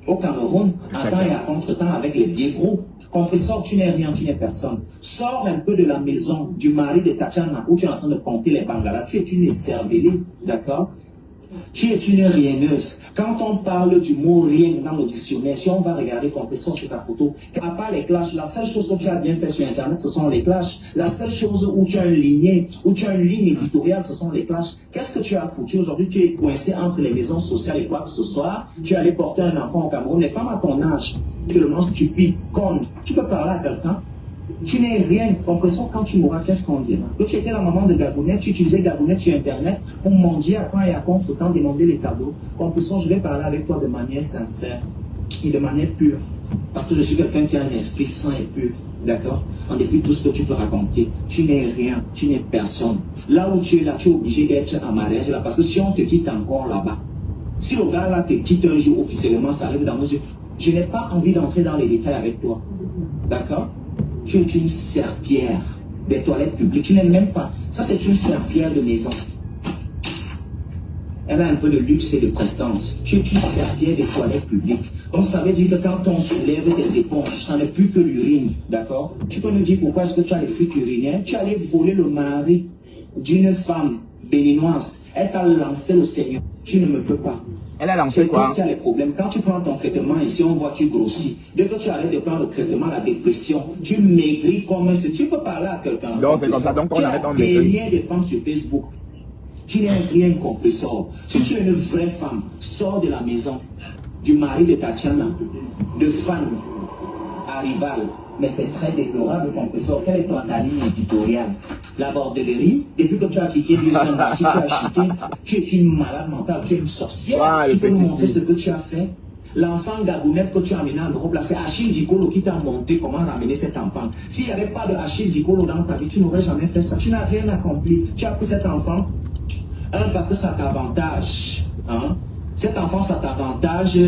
au Cameroun en temps et à contre-temps avec les pieds gros. Compresseur, tu n'es rien, tu n'es personne. Sors un peu de la maison du mari de Tatiana où tu es en train de compter les bangalas. Tu es une écervelée, d'accord? Tu es une rieneuse. Quand on parle du mot rien dans le dictionnaire, si on va regarder compresseur sur ta photo, à part les clashs, la seule chose que tu as bien fait sur Internet, ce sont les clashs. La seule chose où tu as une lignée, où tu as une ligne éditoriale, ce sont les clashs. Qu'est-ce que tu as foutu aujourd'hui? Tu es coincé entre les maisons sociales et quoi que ce soit. Tu es allé porter un enfant au Cameroun. Les femmes à ton âge, que le nom stupide, con, tu peux parler à quelqu'un. Tu n'es rien. Compresseur, quand tu mourras, qu'est-ce qu'on dira? Donc, tu étais la maman de Gabonais, tu utilisais Gabonais sur Internet pour mendier à temps et à contre-temps, demander les cadeaux. Compresseur, je vais parler avec toi de manière sincère et de manière pure. Parce que je suis quelqu'un qui a un esprit sain et pur. D'accord? En dépit de tout ce que tu peux raconter, tu n'es rien, tu n'es personne. Là où tu es là, tu es obligé d'être en mariage là, parce que si on te quitte encore là-bas, si le gars là te quitte un jour officiellement, ça arrive dans nos yeux. Je n'ai pas envie d'entrer dans les détails avec toi. D'accord? Tu es une serpillière des toilettes publiques. Tu n'es même pas. Ça, c'est une serpillière de maison. Elle a un peu de luxe et de prestance. Tu es une serpillière des toilettes publiques. Donc, ça veut dire que quand on soulève des éponges, ça n'est plus que l'urine. D'accord? Tu peux nous dire pourquoi est-ce que tu as les fuites urinaires? Tu allais voler le mari d'une femme béninoise. Elle t'a lancé le Seigneur. Tu ne me peux pas. Elle a lancé quoi? C'est toi qui as les problèmes. Quand tu prends ton traitement ici, on voit que tu grossis. Dès que tu arrêtes de prendre le traitement, la dépression, tu maigris comme un... Tu peux parler à quelqu'un. Donc c'est comme ça, donc on arrête en maigrir. Tu as des femmes sur Facebook. Tu n'es rien compresseur. Si tu es une vraie femme, sors de la maison du mari de Tatiana, de Fan à Rival. Mais c'est très déplorable, compresseur. Quelle est ta ligne éditoriale? La bordellerie, depuis que tu as quitté Dieu si tu as chuté, tu es une malade mentale, tu es une sorcière. Ouais, tu peux nous montrer ce que tu as fait? L'enfant gagounette que tu as amené en Europe, là, c'est Achille Dikolo qui t'a monté comment ramener cet enfant. S'il n'y avait pas de Achille Dikolo dans ta vie, tu n'aurais jamais fait ça. Tu n'as rien accompli. Tu as pris cet enfant, parce que ça t'avantage. Hein? Cet enfant, ça t'avantage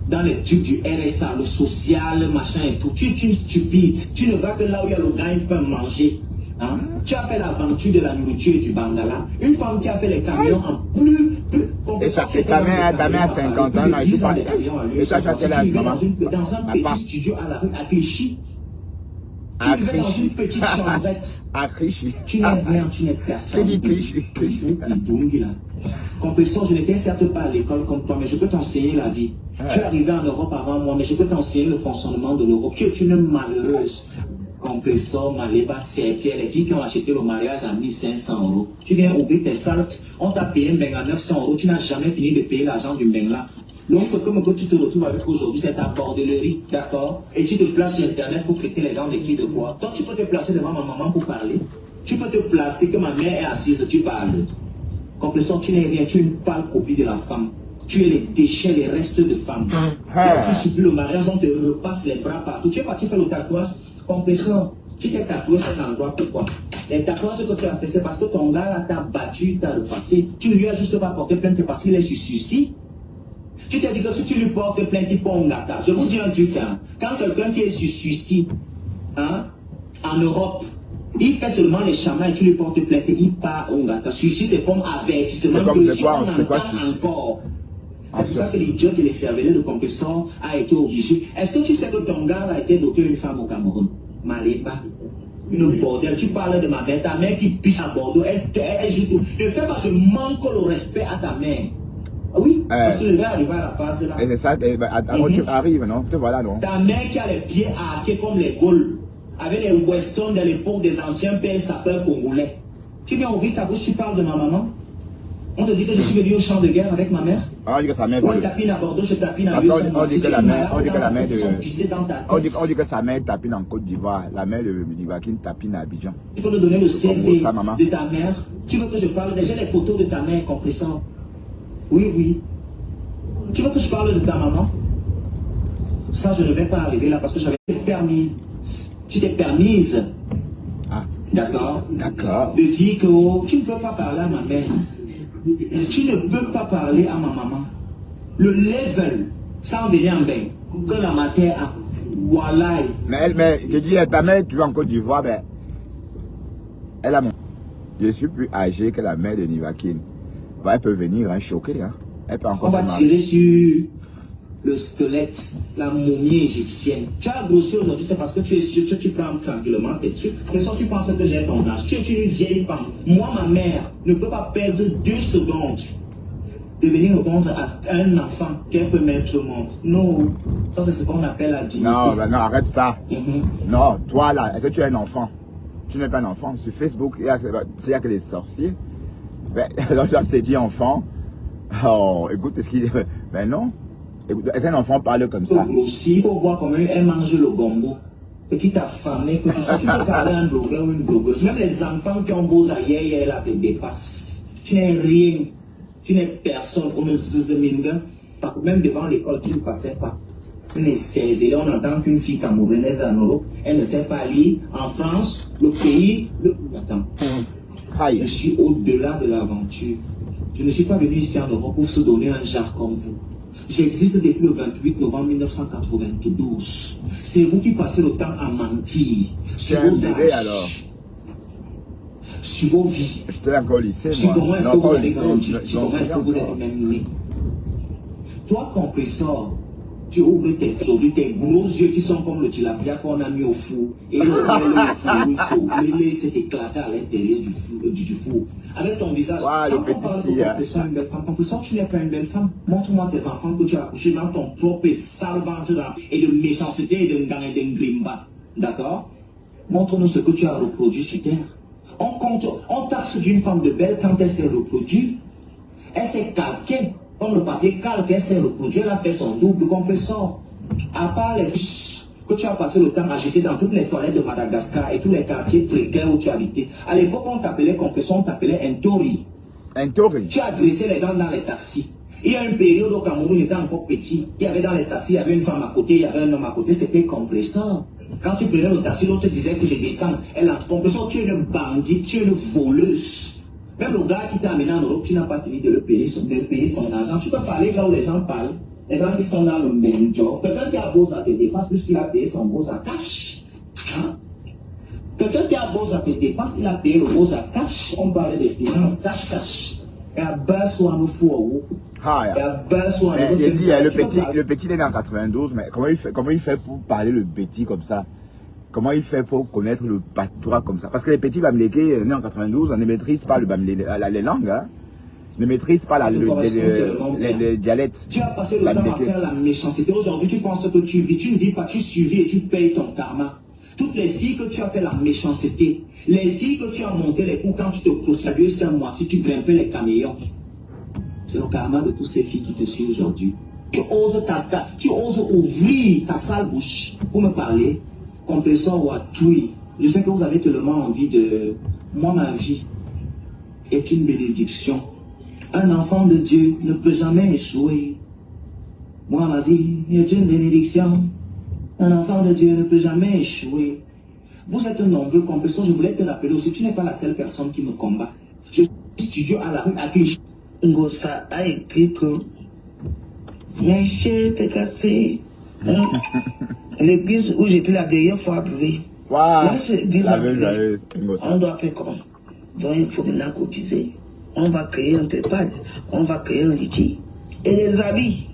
dans les trucs du RSA, le social, machin et tout. Tu es une stupide. Tu ne vas que là où il y a le gars, il peut manger. Hein? Tu as fait l'aventure de la nourriture et du bangala. Une femme qui a fait les camions en plus et ça, ta mère a 50 ans, et ça, tu as fait la maman. Dans un petit studio à la rue, à Clichy. Tu vivais dans une petite chambrette. À Clichy. Tu n'es rien, tu n'es personne. Clichy. Compresseur, je n'étais certes pas à l'école comme toi, mais je peux t'enseigner la vie. Tu es arrivé en Europe avant moi, mais je peux t'enseigner le fonctionnement de l'Europe. Tu es une malheureuse. Compresseur, Maléba, Serpillère, les filles qui ont acheté le mariage à 1500 €. Tu viens ouvrir tes saltes, on t'a payé un beng à 900 €, tu n'as jamais fini de payer l'argent du beng là. Donc, comme que tu te retrouves avec aujourd'hui, c'est ta bordellerie, d'accord? Et tu te places sur Internet pour traiter les gens de qui, de quoi. Toi, tu peux te placer devant ma maman pour parler. Tu peux te placer que ma mère est assise, tu parles. Compresseur, tu n'es rien, tu es une pâle copie de la femme. Tu es les déchets, les restes de femmes. Tu subis le mariage, on te repasse les bras partout. Tu es parti faire le tatouage. Compresseur, tu t'es tatoué cet endroit, pourquoi? Les tatouages que tu as fait, c'est parce que ton gars là t'a battu, t'a repassé. Tu ne lui as juste pas porté plainte parce qu'il est sur suicide. Tu t'es dit que si tu lui portes plainte, il peut en gâter. Je vous dis un truc, hein. Quand quelqu'un qui est sur suicide, hein, en Europe, il fait seulement les chamans et tu lui portes plainte, il part en gâter. Suicide, c'est comme avertissement que si on entend encore. C'est pour ça que l'idiot et les cerveaux de compresseur a été obligé. Est-ce que tu sais que ton gars a été doté une femme au Cameroun? Maléba. Une bordel. Tu parles de ma mère, ta mère qui pisse à Bordeaux, elle joue tout. Ne fais pas que manque le respect à ta mère. Oui, parce que je vais arriver à la phase là. Et c'est ça, tu arrives, non? Te voilà, non? Ta mère qui a les pieds arqués comme les Gaules, avec les Weston de l'époque des anciens pères sapeurs congolais. Tu viens ouvrir ta bouche, tu parles de ma maman. On te dit que je suis venu au champ de guerre avec ma mère. Ah, on dit que sa mère. On tapine à Bordeaux, je tapine à on dit que la mère, on dit que la mère de. On dit que sa mère tapine en Côte d'Ivoire, la mère de Nivakin tapine à Abidjan. Tu peux nous donner le CV de ta mère. Tu veux que je parle déjà des photos de ta mère compressant? Oui, oui. Tu veux que je parle de ta maman? Ça, je ne vais pas arriver là parce que j'avais permis. Tu t'es permise. Ah. D'accord? D'accord. De dire que tu ne peux pas parler à ma mère. Tu ne peux pas parler à ma maman. Le level, sans venir en bain, que la matière a. Voilà. Mais je dis, ta mère, tu vas en Côte d'Ivoire, ben, elle a mon. Je suis plus âgé que la mère de Nivakin. Ben, elle peut venir, hein, choquer, hein. Elle peut encore. On va tirer sur le squelette, la momie égyptienne. Tu as grossi aujourd'hui, c'est parce que tu es sûr que tu prends tranquillement tes trucs. Mais si tu penses que j'ai ton âge, tu es une vieille femme. Moi, ma mère ne peut pas perdre 2 secondes de venir répondre à un enfant qu'elle peut mettre au monde. Non, ça c'est ce qu'on appelle la dignité. Non, ben non, arrête ça. Non, toi là, est-ce que tu es un enfant? Tu n'es pas un enfant. Sur Facebook, il y a que les sorciers. Ben, alors je t'ai dit enfant. Oh, écoute, est-ce qu'il. Ben non. Est-ce qu'un enfant parle comme ça? Il faut voir comment elle mange le gombo. Petite affamée, que tu peux parler à un blogueur ou une blogueuse. Même les enfants qui ont beau aïe, là te dépassent. Tu n'es rien. Tu n'es personne. On ne se minga. Même devant l'école, tu ne passais pas. On est cervelé, on entend qu'une fille camerounaise en Europe, elle ne sait pas lire. En France, le pays... Attends. Je suis au-delà de l'aventure. Je ne suis pas venu ici en Europe pour se donner un genre comme vous. J'existe depuis le 28 novembre 1992. C'est vous qui passez le temps à mentir. Sur vos âges. Sur vos vies. J'étais encore au lycée, sur moi. comment est-ce que vous avez grandi. Sur comment est-ce que vous êtes même né. Toi, compresseur, tu ouvres aujourd'hui tes gros yeux qui sont comme le tilapia qu'on a mis au four. Et le lait s'est éclaté à l'intérieur du four. Avec ton visage. Wow, le petit Compresseur, tu n'es pas une belle femme. Montre-moi tes enfants que tu as accouchés dans ton propre sale ventre et de méchanceté et de gang et de grimba. D'accord? Montre-nous ce que tu as reproduit sur terre. On taxe d'une femme de belle quand elle s'est reproduite. Elle s'est calquée. Comme le papier calque, elle s'est reproduite, elle a fait son double compresseur. À part les fils que tu as passé le temps à jeter dans toutes les toilettes de Madagascar et tous les quartiers précaires où tu habitais. À l'époque, on t'appelait compresseur, on t'appelait un tori. Un tori. Tu as agressé les gens dans les taxis. Il y a une période au Cameroun, il était encore petit. Il y avait dans les taxis, il y avait une femme à côté, il y avait un homme à côté, c'était compresseur. Quand tu prenais le taxi, l'autre disait que je descends. Elle a compresseur, tu es une bandite, tu es une voleuse. Même le gars qui t'a amené en Europe, tu n'as pas fini de le payer, son argent. Tu peux parler là où les gens parlent. Les gens qui sont dans le même job. Quelqu'un qui a beau à tes dépenses, puisqu'il a payé son beau à cash. Hein? Quelqu'un qui a beau à tes dépenses, il a payé le beau à cash. On parlait des finances cash. Et à bas, soit nous fou. J'ai dit, le petit est né en 92, mais comment il fait pour parler le petit comme ça? Comment il fait pour connaître le patois comme ça? Parce que les petits Bamileke nés en 92, on ne maîtrise pas les langues, hein? Ne maîtrise pas les dialectes. Tu as passé le temps à faire la méchanceté. Aujourd'hui, tu penses que tu vis. Tu ne vis pas, tu survis et tu payes ton karma. Toutes les filles que tu as fait la méchanceté, les filles que tu as monté les coups quand tu te prostituais 5 mois, si tu grimpais les camions, c'est le karma de toutes ces filles qui te suivent aujourd'hui. Tu oses ouvrir ta sale bouche pour me parler. Compresseur ou à tout. Je sais que vous avez tellement envie de... Moi, ma vie est une bénédiction. Un enfant de Dieu ne peut jamais échouer. Moi, ma vie est une bénédiction. Un enfant de Dieu ne peut jamais échouer. Vous êtes nombreux compresseurs. Je voulais te rappeler aussi, tu n'es pas la seule personne qui me combat. Je suis studio à la rue à Clichy. Ngosa a écrit que mes chers t'es cassé. L'église où j'étais la dernière fois brûlée. Waouh! On doit faire comment? Donc il faut maintenant cotiser. On va créer un PEPAD, on va créer un litier. Et les habits,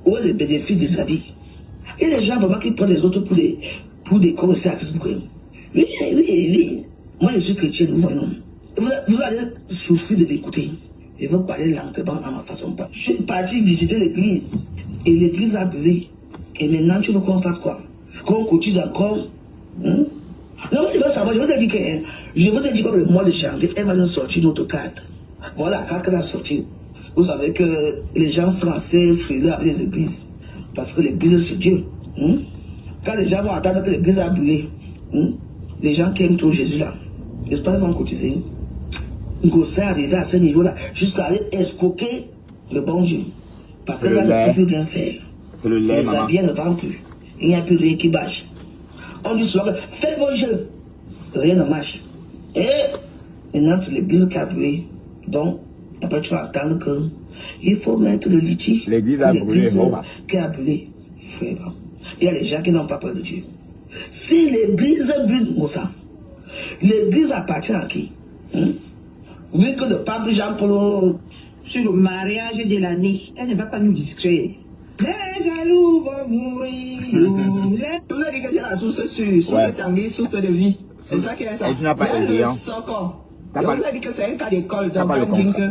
où est le bénéfice des habits? Et les gens vraiment qui prennent les autres pour des commencer à Facebook. Oui. Moi je suis chrétien, vous voyez. Vous allez souffrir de m'écouter. Je veux parler lentement à ma façon. Je suis parti visiter l'église. Et l'église a brûlé. Et maintenant, tu veux qu'on fasse quoi? Qu'on cotise encore? Non, je veux savoir, je veux te dire que le mois de janvier, elle va nous sortir notre carte. Voilà, quand elle a sorti. Vous savez que les gens sont assez frileux avec les églises. Parce que l'église, c'est Dieu. Quand les gens vont attendre que l'église a brûlé, les gens qui aiment trop Jésus là, j'espère qu'ils vont cotiser. C'est arrivé à ce niveau-là, jusqu'à aller escroquer le bon Dieu. Parce qu'elle va ne plus rien faire. C'est le lait, les habits ne vendent plus. Il n'y a plus de rééquipage. On dit souvent, faites vos jeux. Rien ne marche. Et maintenant, c'est l'église qui a brûlé. Donc, après, tu vas attendre qu'il faut mettre le litige. L'église a brûlé. Qui a brûlé. Il y a les gens qui n'ont pas peur de Dieu. Si l'église brûle, l'église appartient à qui? Vu que le pape Jean-Paul... Sur le mariage de l'année, elle ne va pas nous distraire. Les jaloux vont mourir. Vous avez dit que c'est la source sûre, source tanguée, source de vie. C'est ça qui est ça. Et tu n'as pas aidé, hein? Vous avez dit que c'est un cas d'école. T'as pas le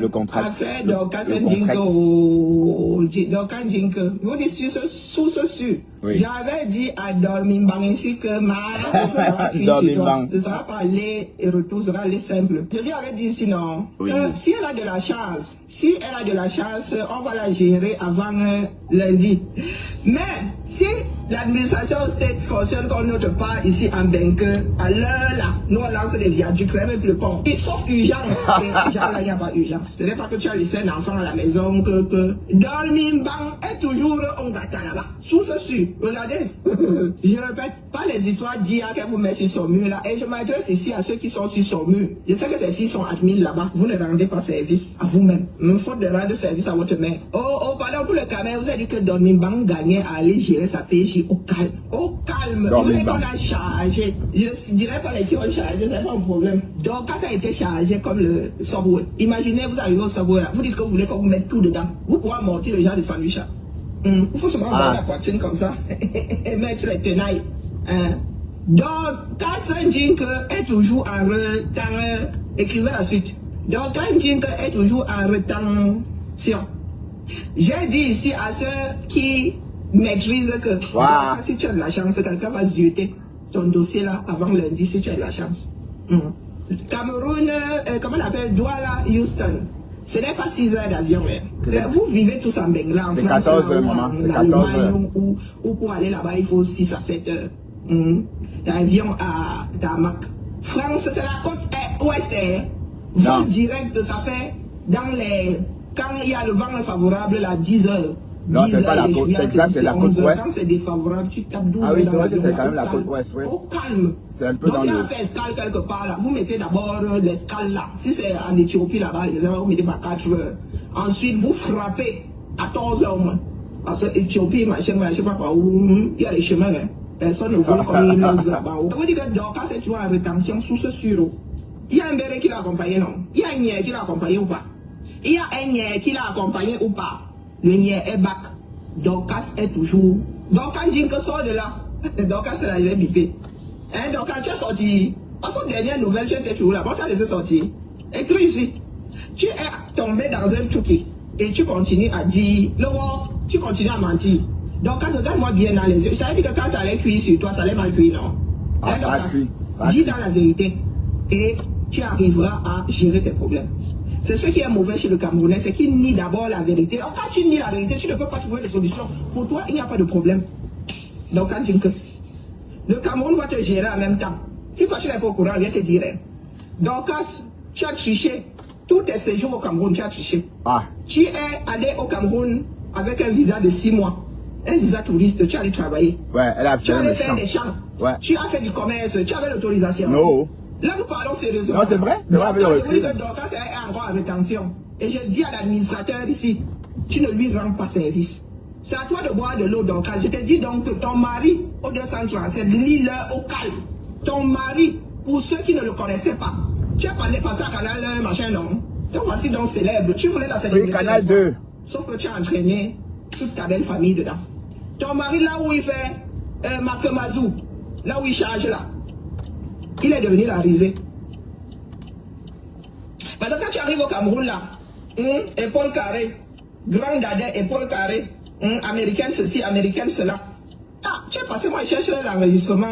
contrat. Donc, vous dites source sûre. J'avais dit à Dormimbang ainsi que ma ce sera pas aller et retour, sera aller simple. Je lui avais dit sinon, que si elle a de la chance, on va la gérer avant lundi. Mais si l'administration state fonctionne comme notre part ici en Benque, à l'heure là, nous on lance des viaducs, c'est même plus le pont. Et sauf urgence, mais genre là il n'y a pas urgence. Ce n'est pas que tu as laissé un enfant à la maison, que Dormimbang est toujours on gâta là-bas. Sous ce sur, regardez, je répète, pas les histoires d'IA que vous mettez sur son mur là. Et je m'adresse ici à ceux qui sont sur son mur. Je sais que ces filles sont admis là-bas. Vous ne rendez pas service à vous-même. Il faut de rendre service à votre mère. Oh, pardon pour le caméra, vous avez dit que Dormimbang gagnait à aller gérer sa PJ au calme. Au calme. Vous qu'on a chargé. Je ne dirais pas les qui ont chargé, c'est pas un problème. Donc, quand ça a été chargé comme le Subway, imaginez, vous arrivez au Subway là, vous dites que vous voulez qu'on vous mette tout dedans. Vous pourrez amortir le genre de sandwich là. Il faut seulement avoir la poitrine comme ça et mettre les tenailles. Donc, quand Saint-Jink est toujours en retard, écrivez la suite. Donc, quand Jink est toujours en rétention, j'ai dit ici à ceux qui maîtrisent que donc, si tu as de la chance, quelqu'un va zioter ton dossier là avant lundi si tu as de la chance. Cameroun, comment on appelle, Douala, Houston. Ce n'est pas 6 heures d'avion. Vous vivez tous en Bengla, en France. C'est 14 heures, maman. C'est 14 heures. Ou pour aller là-bas, il faut 6 à 7 heures. L'avion à Tarmac. France, c'est la côte ouest. Vol direct, ça fait dans les... Quand il y a le vent favorable, là, 10 heures. Non, c'est pas la côte Texas, c'est la côte ouest. Quand c'est défavorable, tu tapes 12 heures. Ah oui, c'est vrai que c'est quand même la côte ouest, oui. Au calme. C'est un peu dans le... Donc, si on fait escale quelque part, là, vous mettez d'abord l'escale là. Si c'est en Éthiopie, là-bas, vous mettez pas 4 heures. Ensuite, vous frappez à 14 heures au moins. Parce que Éthiopie, machin, je sais pas par où, il y a les chemins, hein. Personne ne voit comme il est là-bas. Ça veut dire que Dorcas est toujours en rétention sous ce suro. Il y a un béret qui l'a accompagné, non? Il y a un niais qui l'a accompagné ou pas? Il y a un niais qui l'a accompagné ou pas? Le niais est back. Dorcas est toujours. Donc quand Jink sort de là, Dorcas c'est la il est biffé. Hein, donc quand tu es sorti, à son dernière nouvelle, tu étais toujours là. Bon, tu as laissé sortir. Écris ici. Tu es tombé dans un chouki et tu continues à dire, le war, tu continues à mentir. Donc quand regarde-moi bien dans les yeux, je t'avais dit que quand ça allait cuire sur toi, ça allait mal cuire, non? Ah, hein, ça a cuit. Dis dans la vérité et tu arriveras à gérer tes problèmes. C'est ce qui est mauvais chez le Camerounais, c'est qu'il nie d'abord la vérité. Alors quand tu nies la vérité, tu ne peux pas trouver de solution. Pour toi, il n'y a pas de problème. Donc quand tu dis que le Cameroun va te gérer en même temps. Si toi tu n'es pas au courant, viens te dire. Donc quand tu as triché, tous tes séjours au Cameroun, tu as triché. Tu es allé au Cameroun avec un visa de 6 mois. Un visa touriste, tu allais travailler. Ouais, elle a tu allais faire des champs. Ouais. Tu as fait du commerce, tu avais l'autorisation. Non. Là, nous parlons sérieusement. Non, c'est vrai. C'est vrai avec le recul. Dorcas est encore en rétention. Et je dis à l'administrateur ici, tu ne lui rends pas service. C'est à toi de boire de l'eau, Dorcas. Je te dis donc que ton mari, au 237, lis-le au calme. Ton mari, pour ceux qui ne le connaissaient pas, tu as parlé passé à Canal machin, non? Donc voici donc célèbre. Tu voulais la célébrer. Oui, Canal 2. Sauf que tu as entraîné toute ta belle famille dedans. Ton mari, là où il fait Makemazou, là où il charge là, il est devenu la risée. Parce que quand tu arrives au Cameroun là, épaule carrée, grand dadais, épaule carrée, américaine ceci, américaine cela. Ah, tu es passé, moi je cherche l'enregistrement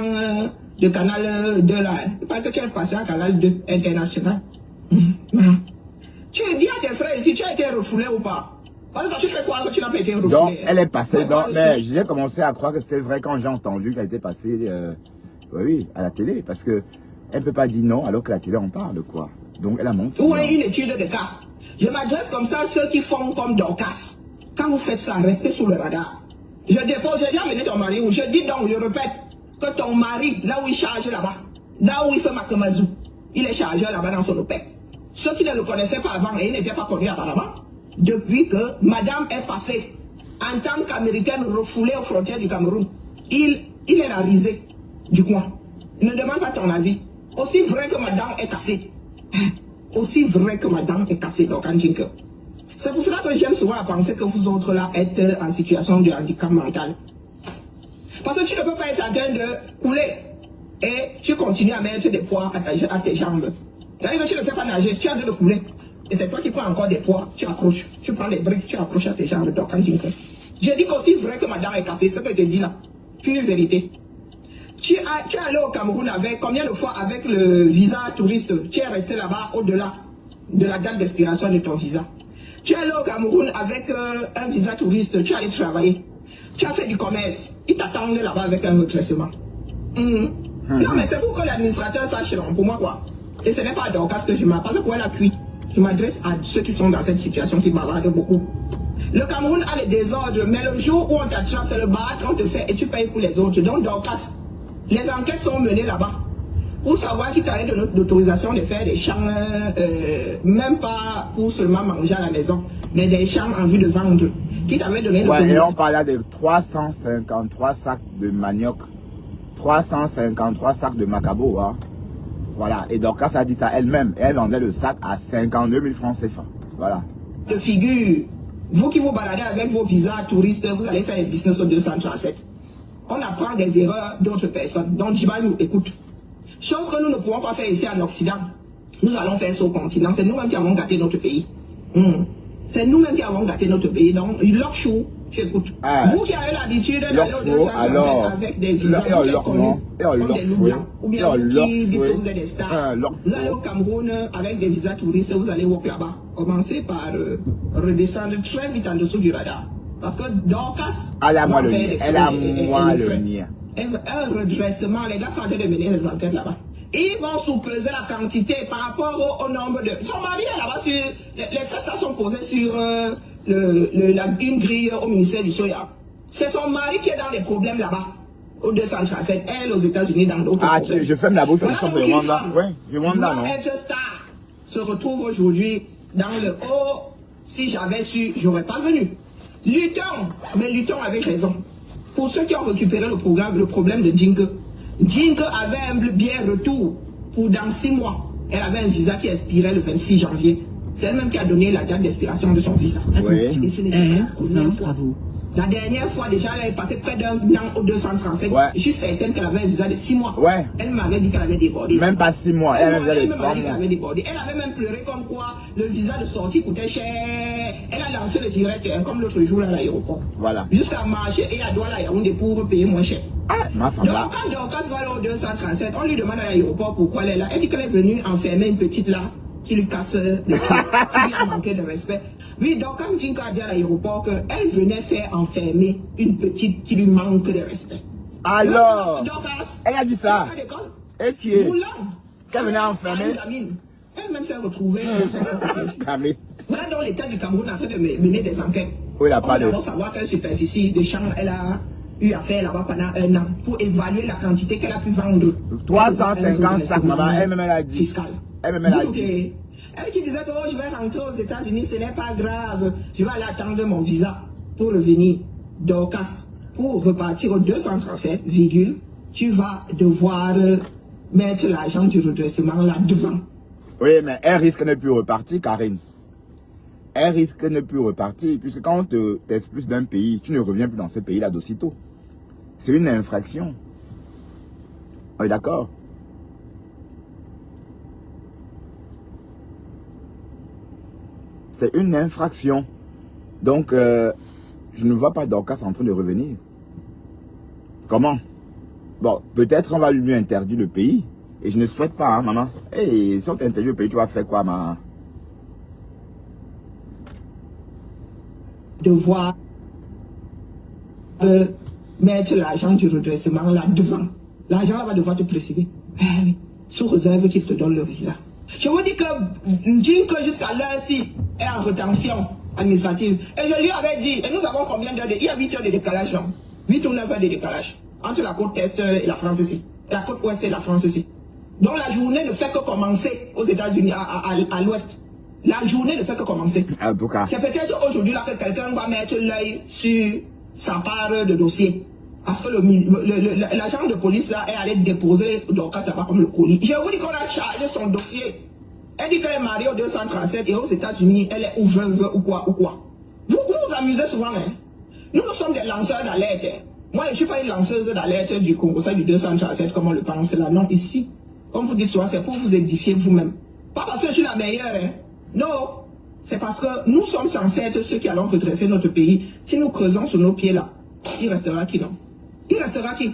de Canal 2 là. Parce que tu es passé à Canal 2 international. Tu dis à tes frères ici, tu as été refoulé ou pas? Parce que tu fais quoi que tu n'as pas été refoulé? Donc, elle est passée dans... Mais j'ai commencé à croire que c'était vrai quand j'ai entendu qu'elle était passée oui, à la télé. Parce que elle ne peut pas dire non alors que la télé en parle, quoi. Donc, elle a menti. Ou une étude de cas. Je m'adresse comme ça à ceux qui font comme Dorcas. Quand vous faites ça, restez sous le radar. Je dépose, j'ai amené ton mari où je dis donc, je répète, que ton mari, là où il charge là-bas, là où il fait Makemazou, il est chargé là-bas dans son OPEC. Ceux qui ne le connaissaient pas avant et il n'était pas connu apparemment, depuis que madame est passée en tant qu'américaine refoulée aux frontières du Cameroun, il est la risée du coin. Ne demande pas ton avis. Aussi vrai que madame est cassée. Aussi vrai que madame est cassée, donc en Jinke. C'est pour cela que j'aime souvent à penser que vous autres là êtes en situation de handicap mental. Parce que tu ne peux pas être en train de couler et tu continues à mettre des poids à tes jambes. C'est-à-dire que tu ne sais pas nager, tu as de couler. Et c'est toi qui prends encore des poids, tu accroches. Tu prends des briques, tu accroches à tes jambes. Donc en Jinke. J'ai dit qu'aussi vrai que madame est cassée, ce que je te dis là. Pure vérité. Tu es allé au Cameroun avec combien de fois avec le visa touriste? Tu es resté là-bas au-delà de la date d'expiration de ton visa. Tu es allé au Cameroun avec un visa touriste, tu es allé travailler. Tu as fait du commerce. Ils t'attendent là-bas avec un redressement. Non, mais c'est pour que l'administrateur sache, non, pour moi quoi. Et ce n'est pas à Dorcas que je m'adresse, parce que pour elle appuie. Je m'adresse à ceux qui sont dans cette situation, qui bavardent beaucoup. Le Cameroun a les désordres, mais le jour où on t'attrape, c'est le battre, on te fait et tu payes pour les autres. Donc Dorcas, les enquêtes sont menées là-bas. Pour savoir qui t'a donné l'autorisation de faire des champs, même pas pour seulement manger à la maison, mais des champs en vue de vendre. Qui t'avait donné l'autorisation. Et on parlait de 353 sacs de manioc, 353 sacs de macabo. Hein. Voilà. Et Dorcas a dit ça elle-même. Elle vendait le sac à 52 000 francs CFA. Voilà. De figure, vous qui vous baladez avec vos visas touristes, vous allez faire des business au 237. On apprend des erreurs d'autres personnes. Donc Djiba nous écoute. Chose que nous ne pouvons pas faire ici en Occident. Nous allons faire ça au continent. C'est nous-mêmes qui avons gâté notre pays. C'est nous-mêmes qui avons gâté notre pays. Donc, leur chou, tu écoutes. Vous qui avez l'habitude d'aller au 237 avec des visas, ou bien vous qui dites que vous êtes des stars, vous allez au Cameroun avec des visas touristes, vous allez walk là-bas. Commencez par redescendre très vite en dessous du radar. Parce que Dorcas, elle a moi le mien. Un redressement, les gars sont en train de mener les enquêtes là-bas. Ils vont sous-peser la quantité par rapport au nombre de... Son mari est là-bas sur... Les faits ça sont posés sur une grille au ministère du Soya. C'est son mari qui est dans les problèmes là-bas. Au 237, elle aux États-Unis dans d'autres problèmes. Je ferme la bouche pour le Rwanda. Oui, je Rwanda, non. Être star se retrouve aujourd'hui dans le haut. Si j'avais su, j'aurais pas venu. Luttons, mais luttons avec raison. Pour ceux qui ont récupéré le problème de Djinke. Djinke avait un bien retour pour dans 6 mois. Elle avait un visa qui expirait le 26 janvier. C'est elle-même qui a donné la date d'expiration de son visa. Attention, Et ce n'est pas la première fois. bravo. La dernière fois, déjà, elle avait passé près d'un an au 237. Je suis certaine qu'elle avait un visa de 6 mois. Elle m'avait dit qu'elle avait débordé. Même pas 6 mois. Elle avait débordé. Elle avait même pleuré comme quoi le visa de sortie coûtait cher. Elle a lancé le direct comme l'autre jour à l'aéroport. Voilà. Jusqu'à marcher et à Douala Yaoundé pour payer moins cher. Ma femme là. Donc quand Dorcas va au 237, on lui demande à l'aéroport pourquoi elle est là. Elle dit qu'elle est venue enfermer une petite là qui lui casse les pieds, qui lui a manqué de respect. Oui, donc quand Djinke a dit à l'aéroport qu'elle venait faire enfermer une petite qui lui manque de respect. Alors, Dorcas, elle a dit ça. Et qui est qu'elle venait enfermer. Elle-même s'est retrouvée. Voilà donc l'État du Cameroun en train de mener des enquêtes. Oui, la parole. On va savoir quelle superficie de champs elle a eu à faire là-bas pendant 1 an pour évaluer la quantité qu'elle a pu vendre. 350 sacs, maman, elle-même elle a dit. Fiscal. Elle-même elle a dit. Elle qui disait que oh, je vais rentrer aux États-Unis, ce n'est pas grave. Je vais aller attendre mon visa pour revenir. Dorcas, pour repartir au 237, tu vas devoir mettre l'argent du redressement là devant. Oui, mais elle risque de ne plus repartir, Karine. Elle risque de ne plus repartir, puisque quand on t'expulse d'un pays, tu ne reviens plus dans ce pays-là d'aussitôt. C'est une infraction. Oui, d'accord. C'est une infraction. Donc, je ne vois pas Dorcas en train de revenir. Comment? Bon, peut-être on va lui interdire le pays. Et je ne souhaite pas, hein, maman. Hey, si on t'interdit le pays, tu vas faire quoi, maman? Devoir mettre l'argent du redressement là devant. L'argent là va devoir te préciser. Sous réserve qu'il te donne le visa. Je vous dis que Djinke jusqu'à l'heure-ci est en rétention administrative. Et je lui avais dit, et nous avons combien d'heures? Il y a 8 heures de décalage, non? 8 ou 9 heures de décalage entre la côte est et la France ici. La côte ouest et la France ici. Donc la journée ne fait que commencer aux États-Unis, à l'ouest. La journée ne fait que commencer. C'est peut-être aujourd'hui là que quelqu'un va mettre l'œil sur sa part de dossier. Parce que l'agent de police là est allé déposer Dorcas là-bas comme le colis. Je vous dis qu'on a chargé son dossier. Elle dit qu'elle est mariée au 237 et aux États-Unis, elle est ou veuve ou quoi. Vous vous amusez souvent, hein. Nous sommes des lanceurs d'alerte. Moi, je ne suis pas une lanceuse d'alerte du Congo, ça du 237 comme on le pense là. Non, ici, comme vous dites souvent, c'est pour vous édifier vous-même. Pas parce que je suis la meilleure, hein. Non, c'est parce que nous sommes censés être ceux qui allons redresser notre pays. Si nous creusons sur nos pieds là, il restera qui, non? Il restera qui?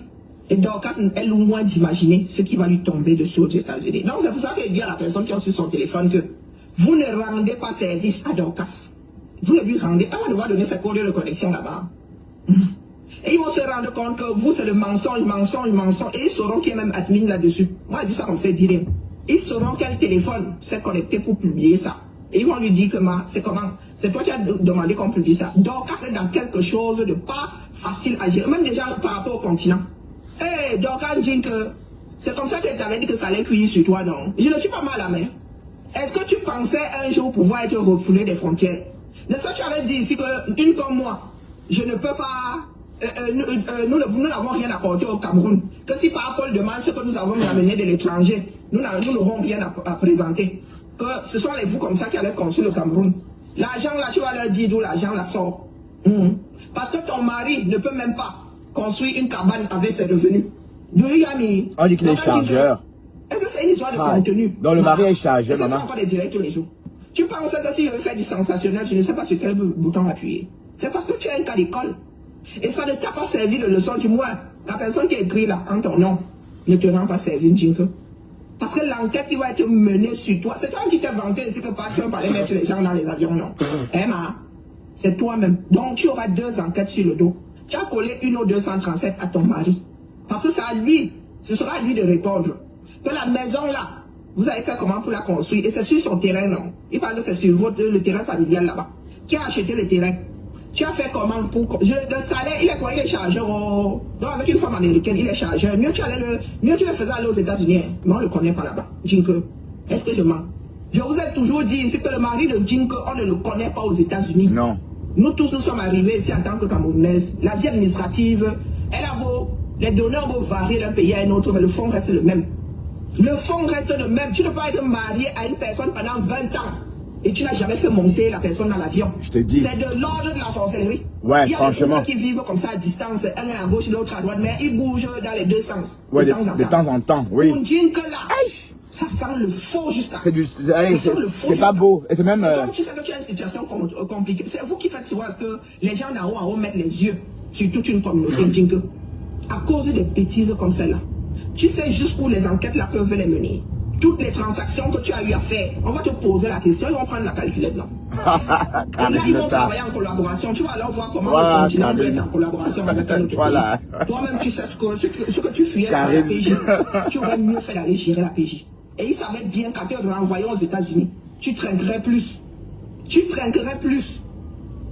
Et Dorcas est loin d'imaginer ce qui va lui tomber dessus aux États-Unis. Donc c'est pour ça qu'il dit à la personne qui a sur son téléphone que vous ne rendez pas service à Dorcas. Vous le lui rendez, elle va devoir donner ses coordonnées de connexion là-bas. Et ils vont se rendre compte que vous, c'est le mensonge. Et ils sauront qui est même admin là-dessus. Moi, je dis ça comme ça, dis rien. Ils sauront quel téléphone s'est connecté pour publier ça. Et ils vont lui dire que c'est comment? C'est toi qui as demandé qu'on publie ça. Donc, c'est dans quelque chose de pas facile à gérer. Même déjà par rapport au continent. Eh, Dorcas dit que c'est comme ça que tu avais dit que ça allait cuire sur toi, non? Je ne suis pas mal à la main. Est-ce que tu pensais un jour pouvoir être refoulé des frontières? N'est-ce pas que tu avais dit ici qu'une comme moi, je ne peux pas... nous n'avons rien apporté au Cameroun. Que si par Paul demande ce que nous avons amené de l'étranger, nous n'aurons rien à présenter. Que ce sont les vous comme ça qui allaient construire le Cameroun. L'argent là, tu vas leur dire d'où l'argent là sort. Parce que ton mari ne peut même pas construire une cabane avec ses revenus. On dit qu'il est chargeur. Est-ce que c'est une histoire de contenu? Donc le mari est chargé, maman. C'est encore des directs tous les jours. Tu penses que si je veux faire du sensationnel, je ne sais pas sur quel bouton appuyer. C'est parce que tu as un cas d'école. Et ça ne t'a pas servi de leçon, du moins. La personne qui écrit là, en ton nom, ne te rend pas servi, Jinko. Parce que l'enquête qui va être menée sur toi, c'est toi qui t'es vanté ici que Trump allait mettre les gens dans les avions, non. Emma, c'est toi-même. Donc tu auras 2 enquêtes sur le dos. Tu as collé une au 237 à ton mari. Parce que c'est à lui, ce sera à lui de répondre. Que la maison là, vous avez fait comment pour la construire? Et c'est sur son terrain, non? Il parle que c'est sur le terrain familial là-bas. Qui a acheté le terrain? Tu as fait comment pour... Le salaire, il est quoi? Il est chargeur. Donc avec une femme américaine, il est chargeur. Mieux tu le faisais aller aux États-Unis. Mais on ne le connaît pas là-bas. Jinko, est-ce que je mens? Je vous ai toujours dit ici que le mari de Jinko, on ne le connaît pas aux États-Unis. Non. Nous tous, nous sommes arrivés ici en tant que Camerounaises. La vie administrative, elle a beau... Les donneurs vont varier d'un pays à un autre, mais le fond reste le même. Le fond reste le même. Tu ne peux pas être marié à une personne pendant 20 ans. Et tu n'as jamais fait monter la personne dans l'avion. Je te dis. C'est de l'ordre de la sorcellerie. Ouais, il y a franchement. Des qui vivent comme ça à distance, un est à gauche, l'autre à droite, mais ils bougent dans les 2 sens. Ouais, de temps en temps, oui. On dit que là, ça sent le faux jusqu'à. C'est pas beau. Et c'est même. Comme tu sais que tu as une situation compliquée, c'est vous qui faites souvent que les gens en haut mettent les yeux sur toute une communauté. À cause des bêtises comme celle-là. Tu sais jusqu'où les enquêtes là peuvent les mener. Toutes les transactions que tu as eu à faire, on va te poser la question, ils vont prendre la calculette là. Et là, ils vont travailler en collaboration. Tu vas alors voir comment le continent peut être en collaboration avec un autre pays. Toi-même, tu sais ce que tu fuyais à la PJ. Tu aurais mieux fait d'aller gérer la PJ. Et ils savaient bien qu'en te renvoyant aux États-Unis, tu trinquerais plus. Tu trinquerais plus.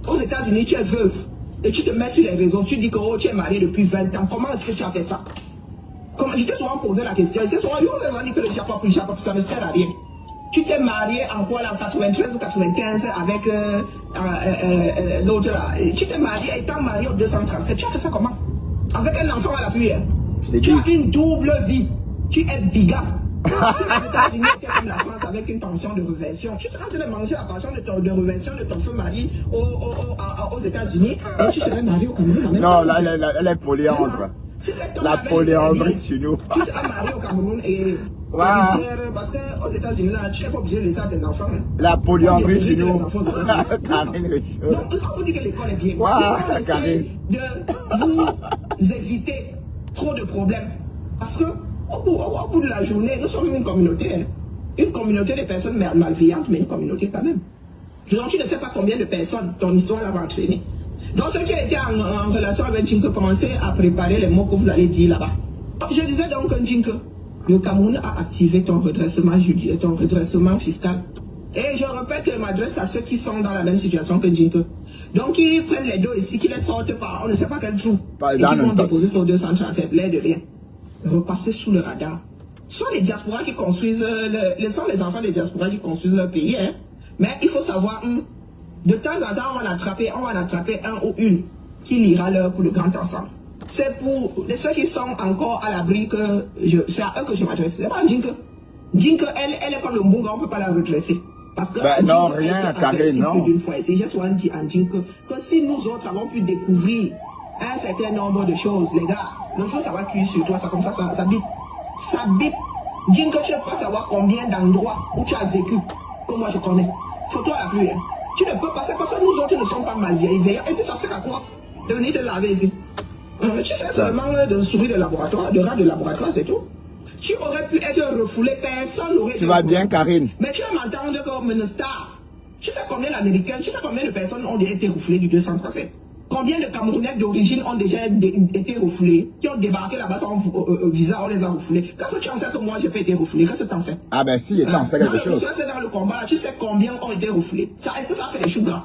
Aux États-Unis, tu es veuve. Et tu te mets sur les réseaux, tu dis que tu es marié depuis 20 ans. Comment est-ce que tu as fait ça? Je t'ai souvent posé la question. Je t'ai souvent dit que le Japon, ça ne sert à rien. Tu t'es marié en quoi, en 93 ou 95 avec l'autre là. Tu t'es marié, étant marié au 237. Tu as fait ça comment? Avec un enfant à l'appui. Tu as une double vie. Tu es bigame. Si les États-Unis étaient comme la France avec une pension de reversion, tu serais en train de manger la pension de reversion de ton feu mari aux États-Unis et tu serais marié au Cameroun. Non, là, elle est polyandre. Si la polyandrie chez nous. Tu serais marié au Cameroun et parce qu'aux États-Unis, là, tu n'es pas obligé de laisser tes enfants. Hein. La polyandrie chez nous. Karine. Donc, quand vous dites que l'école est bien, Karine, de vous éviter trop de problèmes. Parce que au bout de la journée, nous sommes une communauté. Hein. Une communauté de personnes malveillantes, mais une communauté quand même. Donc tu ne sais pas combien de personnes ton histoire va entraîner. Donc ceux qui étaient en relation avec Jinko, commencez à préparer les mots que vous allez dire là-bas. Je disais donc que Jinko, le Cameroun a activé ton redressement fiscal. Et je répète que je m'adresse à ceux qui sont dans la même situation que Jinko. Donc ils prennent les deux ici, qui les sortent par on ne sait pas quel trou. Et qui vont déposer sur 237, l'air de rien. Repasser sous le radar. Ce sont les diasporas qui construisent, sont les enfants des diasporas qui construisent leur pays. Hein. Mais il faut savoir, de temps en temps, on va en attraper un ou une qui lira l'heure pour le grand ensemble. C'est pour ceux qui sont encore à l'abri que c'est à eux que je m'adresse. C'est pas Jinko. Jinko, elle est comme le Munga, on ne peut pas la redresser. Parce que non, rien, Karine, non. D'une fois ici, j'ai souvent dit à Jinko que si nous autres avons pu découvrir un certain nombre de choses, les gars, le jour ça va cuire sur toi, ça comme ça bip. Ça bip. Jinko, tu ne peux pas savoir combien d'endroits où tu as vécu, que moi je connais. Faut-toi la pluie. Hein. Tu ne peux pas, c'est parce que nous autres ne sommes pas mal vieillis. Et puis ça sert à quoi? De venir te laver ici. Tu sais seulement de souris de laboratoire, de rat de laboratoire, c'est tout. Tu aurais pu être refoulé, personne n'aurait. Tu vas bien, Karine. Mais tu vas m'entendre comme une star. Tu sais combien d'Américains, tu sais combien de personnes ont déjà été refoulées du 237? Combien de Camerounais d'origine ont déjà été refoulés, qui ont débarqué là-bas sans visa, on les a refoulés. Quand tu en sais que moi, je n'ai pas été refoulé, qu'est-ce que tu en sais? Ah ben si, tu en sais quelque chose. Tu sais dans le combat, tu sais combien ont été refoulés. Est-ce que ça fait des choux gras?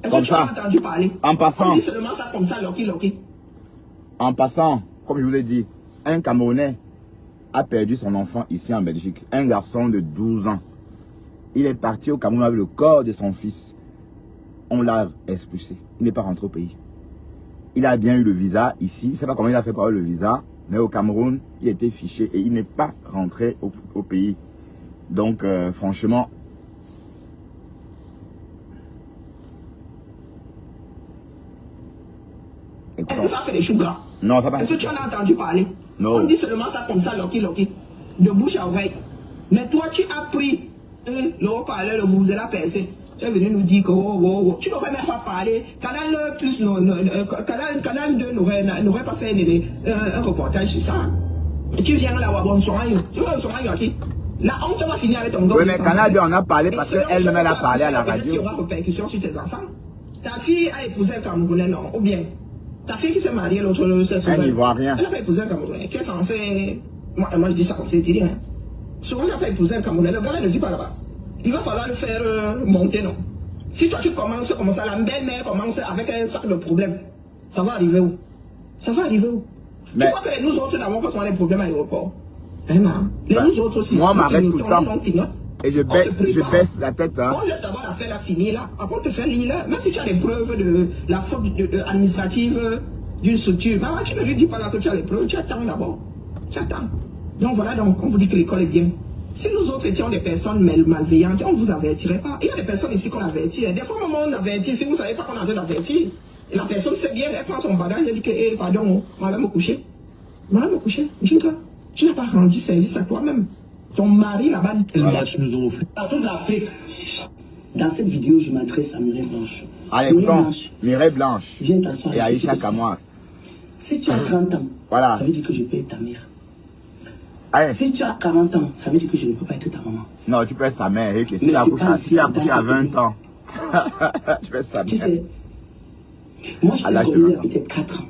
Est-ce Comme que tu as ça. entendu parler? En passant. On dit seulement ça comme ça, Loki. En passant, comme je vous l'ai dit, un Camerounais a perdu son enfant ici en Belgique. Un garçon de 12 ans. Il est parti au Cameroun avec le corps de son fils. On l'a expulsé. Il n'est pas rentré au pays. Il a bien eu le visa ici. Je ne sais pas comment il a fait pour avoir le visa. Mais au Cameroun, il était fiché et il n'est pas rentré au pays. Donc, franchement... Est-ce que ça fait des choux gras? Non, ça va. Est-ce que tu en as entendu parler? Non. On dit seulement ça comme ça, Loki. De bouche à oreille. Mais toi, tu as pris le haut-parleur, le vous la percé. Tu es venu nous dire que tu n'aurais même pas parlé. Canal Plus, Canal 2 n'aurait pas fait un reportage sur ça. Et tu viens là, bon soirée. Tu vois le soirée qui? La honte va finir avec ton gars. Oui, mais Canal 2 en a parlé parce qu'elle-même a parlé à la radio. Il y aura répercussion sur tes enfants. Ta fille a épousé un Camerounais, non? Ou bien ta fille qui s'est mariée l'autre, elle n'y voit rien. Elle n'a pas épousé un Camerounais. Qui est censé. Moi, je dis ça comme c'est dit, hein. Souvent, elle n'a pas épousé un Camerounais. Le gars ne vit pas là-bas. Il va falloir le faire monter, non? Si toi tu commences comme ça, la belle-mère commence avec un sac de problèmes, ça va arriver où? Ça va arriver où? Mais tu crois que nous autres n'avons pas souvent les problèmes à l'aéroport? Hein, non? Nous autres aussi. Moi, on m'arrête tout le temps. Et je baisse la tête. Hein. On laisse d'abord l'affaire la finir là. Après, on te fait l'île. Même si tu as des preuves de la faute administrative d'une structure, bah, tu ne lui dis pas là que tu as les preuves. Tu attends d'abord. Tu attends. Donc voilà, donc on vous dit que l'école est bien. Si nous autres étions des personnes malveillantes, on ne vous avertirait pas. Il y a des personnes ici qu'on avertit. Des fois, on avertit. Si vous ne savez pas qu'on est en train d'avertir, et la personne sait bien, elle prend son bagage, elle dit que, hey, pardon, madame me coucher. Madame me coucher. Dis que tu n'as pas rendu service à toi-même. Ton mari là-bas, quel match nous aurons fait? Dans toute l'Afrique. Dans cette vidéo, je m'adresse à Mireille Blanche. Allez, Mireille Blanche. Viens t'asseoir. Et Aïcha Kamoa. Si tu as 30 ans, voilà. Ça veut dire que je peux être ta mère. Allez. Si tu as 40 ans, ça veut dire que je ne peux pas être ta maman. Non, tu peux être sa mère. Si tu as accouché à 20 ans, tu peux être sa mère. Tu sais, moi je t'ai connu il y a peut-être 4 ans.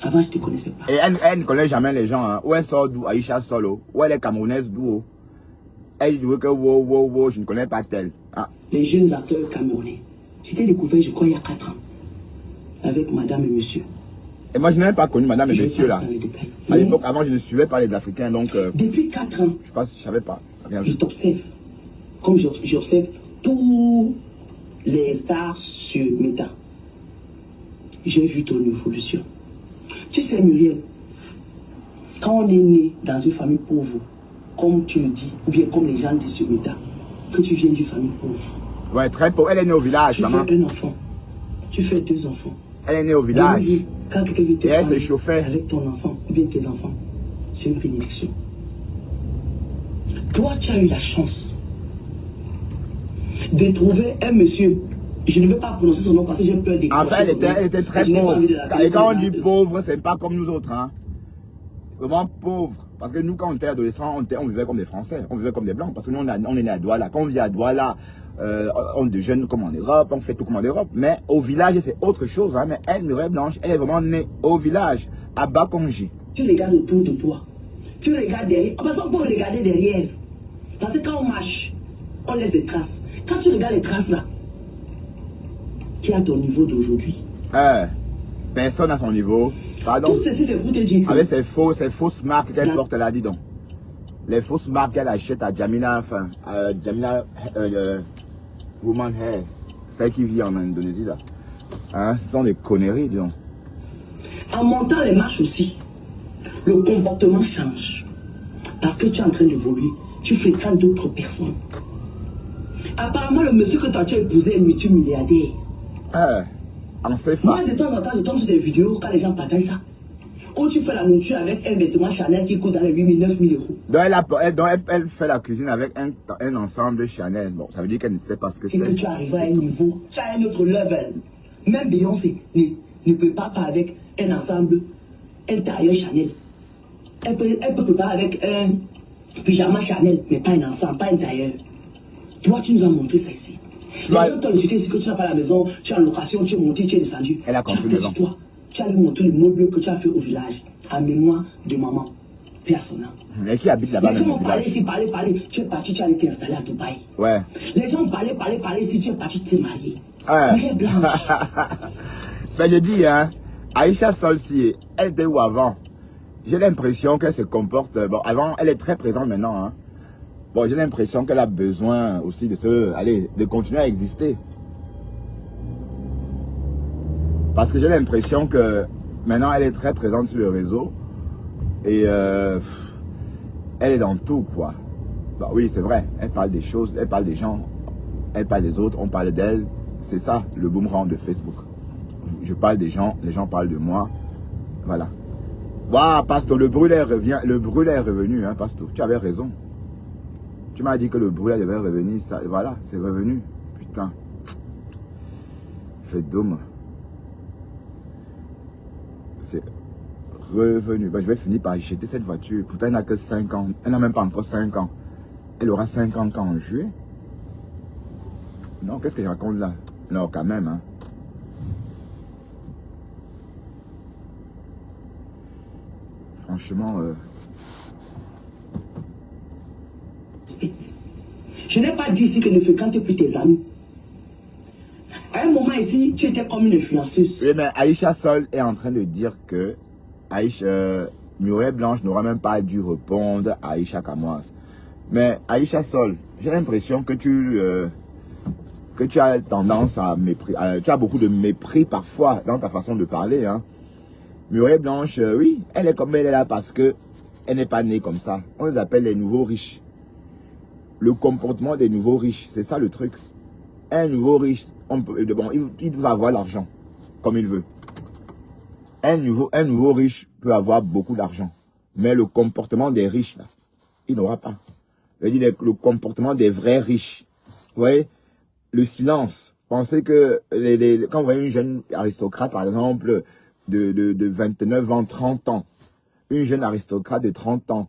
Avant, je ne te connaissais pas. Et elle ne connaît jamais les gens. Hein. Où elle sort d'où? Aïcha Solo. Où elle est camerounaise d'où? Elle dit que je ne connais pas tel. Ah. Les jeunes acteurs camerounais. J'étais découvert, je crois, il y a 4 ans. Avec madame et monsieur. Et moi, je n'ai même pas connu madame et monsieur là. À l'époque, avant, je ne suivais pas les Africains. Donc, depuis 4 ans, je ne savais pas. Rien. Je t'observe. Comme j'observe tous les stars sur Meta. J'ai vu ton évolution. Tu sais, Muriel, quand on est né dans une famille pauvre, comme tu le dis, ou bien comme les gens disent sur Meta, que tu viens d'une famille pauvre. Ouais, très pauvre. Elle est née au village, tu maman. Tu fais un enfant. Tu fais 2 enfants. Elle est née au village. Quand quelqu'un veut te et elle s'est chauffée. Avec ton enfant, ou bien tes enfants, c'est une bénédiction. Toi, tu as eu la chance de trouver un monsieur. Je ne veux pas prononcer son nom parce que j'ai peur d'écrire. Enfin, elle était très pauvre. Et quand on dit pauvre, c'est pas comme nous autres. Hein. Vraiment pauvre. Parce que nous, quand on était adolescents, on vivait comme des Français. On vivait comme des Blancs. Parce que nous, on est né à Douala. Quand on vit à Douala, on déjeune comme en Europe, on fait tout comme en Europe. Mais au village, c'est autre chose. Hein. Mais elle, Mireille Blanche, elle est vraiment née au village, à Bakonji. Tu regardes autour de toi. Tu regardes derrière. Parce qu'on peut regarder derrière. Parce que quand on marche, on laisse des traces. Quand tu regardes les traces là, qui est à ton niveau d'aujourd'hui? Personne à son niveau. Pardon. Tout ceci, c'est pour te dire que... Avec ces fausses marques qu'elle porte là, dis donc. Les fausses marques qu'elle achète à Jamila, enfin, Jamila Woman Hair, celle qui vit en Indonésie là. Hein, ce sont des conneries, dis donc. En montant les marches aussi, le comportement change. Parce que tu es en train d'évoluer. Tu fréquentes d'autres personnes. Apparemment, le monsieur que tu as épousé est multimilliardaire. On sait pas. Moi, de temps en temps, je tombe sur des vidéos quand les gens partagent ça. Où tu fais la nourriture avec un vêtement Chanel qui coûte dans les 8 000, 9 000 euros. Donc elle fait la cuisine avec un ensemble Chanel. Bon, ça veut dire qu'elle ne sait pas ce que c'est. Et que tu arrives à un niveau, tu as un autre level. Même Beyoncé ne peut pas avec un ensemble, un tailleur Chanel. Elle peut préparer avec un pyjama Chanel, mais pas un ensemble, pas un tailleur. Toi, tu nous as montré ça ici. Les gens t'ont insulté ici que tu n'as pas la maison, tu es en location, tu es monté, tu es descendu. Elle a construit maison. Toi, tu allais montrer le meuble que tu as fait au village, en mémoire de maman. Personne. Et qui habite là-bas? Les gens ont parlé ici, parlé. Tu es parti, tu allais t'installer à Dubaï. Ouais. Les gens parlaient ici, tu es parti, tu t'es marié. Ouais. Mère blanche. Ben je dis, hein, Aïcha Solsi, elle était où avant? J'ai l'impression qu'elle se comporte... Bon, avant, elle est très présente maintenant, hein. Bon, j'ai l'impression qu'elle a besoin aussi de continuer à exister. Parce que j'ai l'impression que maintenant, elle est très présente sur le réseau. Et elle est dans tout, quoi. Bah oui, c'est vrai. Elle parle des choses, elle parle des gens, elle parle des autres, on parle d'elle. C'est ça, le boomerang de Facebook. Je parle des gens, les gens parlent de moi. Voilà. Waouh, Pastor, le brûleur revient. Le brûleur est revenu, hein, Pastor. Tu avais raison. Tu m'as dit que le brûleur devait revenir. Ça, voilà, c'est revenu. Putain. C'est dommage. C'est revenu. Ben, je vais finir par acheter cette voiture. Pourtant, elle n'a que 5 ans. Elle n'a même pas encore 5 ans. Elle aura 50 ans en juillet. Non, qu'est-ce que je raconte là? Non, quand même, hein. Franchement... Je n'ai pas dit ici que ne fréquente plus tes amis. À un moment ici, tu étais comme une influenceuse. Oui, mais Aïcha Sol est en train de dire que Muriel Blanche n'aura même pas dû répondre à Aïcha Kamoas. Mais Aïcha Sol, j'ai l'impression que tu as tendance à mépris. Tu as beaucoup de mépris parfois dans ta façon de parler, hein. Muriel Blanche, oui, elle est comme elle est là parce que elle n'est pas née comme ça. On les appelle les nouveaux riches. Le comportement des nouveaux riches, c'est ça le truc. Un nouveau riche, il va avoir l'argent comme il veut. Un nouveau riche peut avoir beaucoup d'argent. Mais le comportement des riches, là, il n'aura pas. Je veux dire, le comportement des vrais riches. Vous voyez, le silence. Pensez que quand vous voyez une jeune aristocrate, par exemple, de 29 ans, 30 ans, une jeune aristocrate de 30 ans,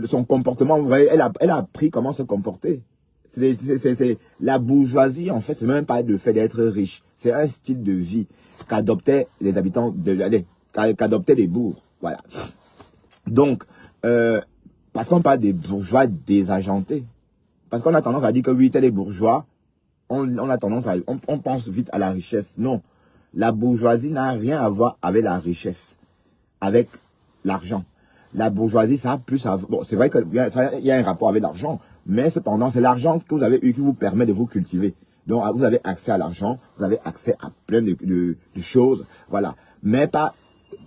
son comportement, vous voyez, elle a appris comment se comporter. C'est la bourgeoisie, en fait, c'est même pas le fait d'être riche. C'est un style de vie qu'adoptaient les habitants qu'adoptaient les bourgs. Voilà. Donc, parce qu'on parle des bourgeois désagentés. Parce qu'on a tendance à dire que oui, tel est bourgeois, on a tendance à... On pense vite à la richesse. Non. La bourgeoisie n'a rien à voir avec la richesse, avec l'argent. La bourgeoisie, ça a plus à... Bon, c'est vrai qu'il y a un rapport avec l'argent, mais cependant, c'est l'argent que vous avez eu qui vous permet de vous cultiver. Donc, vous avez accès à l'argent, vous avez accès à plein de choses, voilà. Mais pas...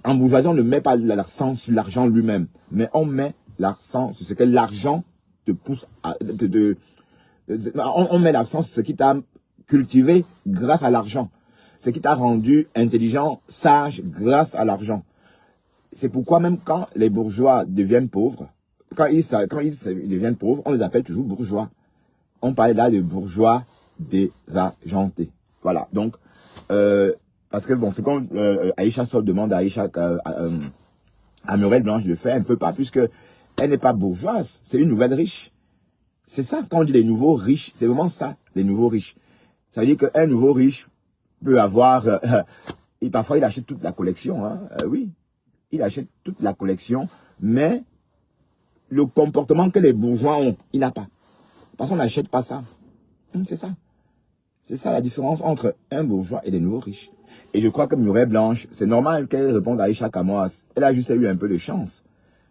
En bourgeoisie, on ne met pas l'accent sur l'argent lui-même, mais on met l'accent sur ce que l'argent te pousse à... on met l'accent sur ce qui t'a cultivé grâce à l'argent. Ce qui t'a rendu intelligent, sage, grâce à l'argent. C'est pourquoi même quand les bourgeois deviennent pauvres, quand ils deviennent pauvres, on les appelle toujours bourgeois. On parle là de bourgeois désagentés. Voilà. Donc, parce que bon, c'est quand Aïcha Sol demande à à Muriel Blanche de le faire un peu pas, puisque elle n'est pas bourgeoise, c'est une nouvelle riche. C'est ça, quand on dit les nouveaux riches, c'est vraiment ça, les nouveaux riches. Ça veut dire qu'un nouveau riche peut avoir, et parfois il achète toute la collection, hein, oui, il achète toute la collection, mais le comportement que les bourgeois ont, il n'a pas. Parce qu'on n'achète pas ça. C'est ça. C'est ça la différence entre un bourgeois et les nouveaux riches. Et je crois que Muriel Blanche, c'est normal qu'elle réponde à Aïcha Kamoas. Elle a juste eu un peu de chance.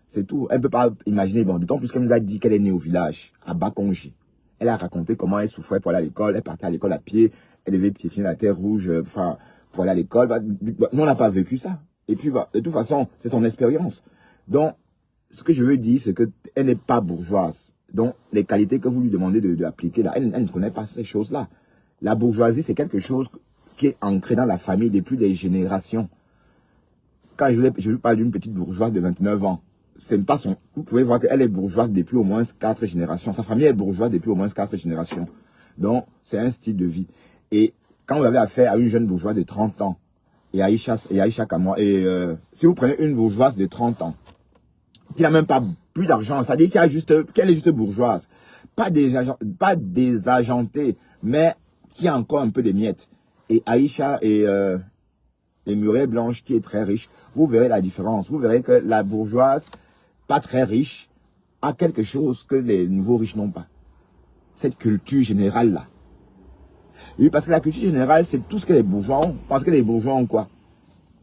C'est tout. Elle ne peut pas imaginer, bon, d'autant plus qu'elle nous a dit qu'elle est née au village, à Bakonji. Elle a raconté comment elle souffrait pour aller à l'école, elle partait à l'école à pied, elle devait piétiner la terre rouge, enfin, pour aller à l'école. Nous, on n'a pas vécu ça. Et puis, de toute façon, c'est son expérience. Donc, ce que je veux dire, c'est qu'elle n'est pas bourgeoise. Donc, les qualités que vous lui demandez d'appliquer, là, elle ne connaît pas ces choses-là. La bourgeoisie, c'est quelque chose qui est ancré dans la famille depuis des générations. Quand je lui parle d'une petite bourgeoise de 29 ans, c'est pas son... Vous pouvez voir qu'elle est bourgeoise depuis au moins 4 générations. Sa famille est bourgeoise depuis au moins 4 générations. Donc, c'est un style de vie. Et quand vous avez affaire à une jeune bourgeoise de 30 ans, et Aïcha Kamoas, si vous prenez une bourgeoise de 30 ans, qui n'a même pas plus d'argent, ça dit qu'elle est juste bourgeoise. pas désagenté, mais qui a encore un peu de miettes. Et Aïcha et Murée Blanche qui est très riche, vous verrez la différence. Vous verrez que la bourgeoise, pas très riche, a quelque chose que les nouveaux riches n'ont pas. Cette culture générale-là. Oui, parce que la culture générale, c'est tout ce que les bourgeois ont. Parce que les bourgeois ont quoi?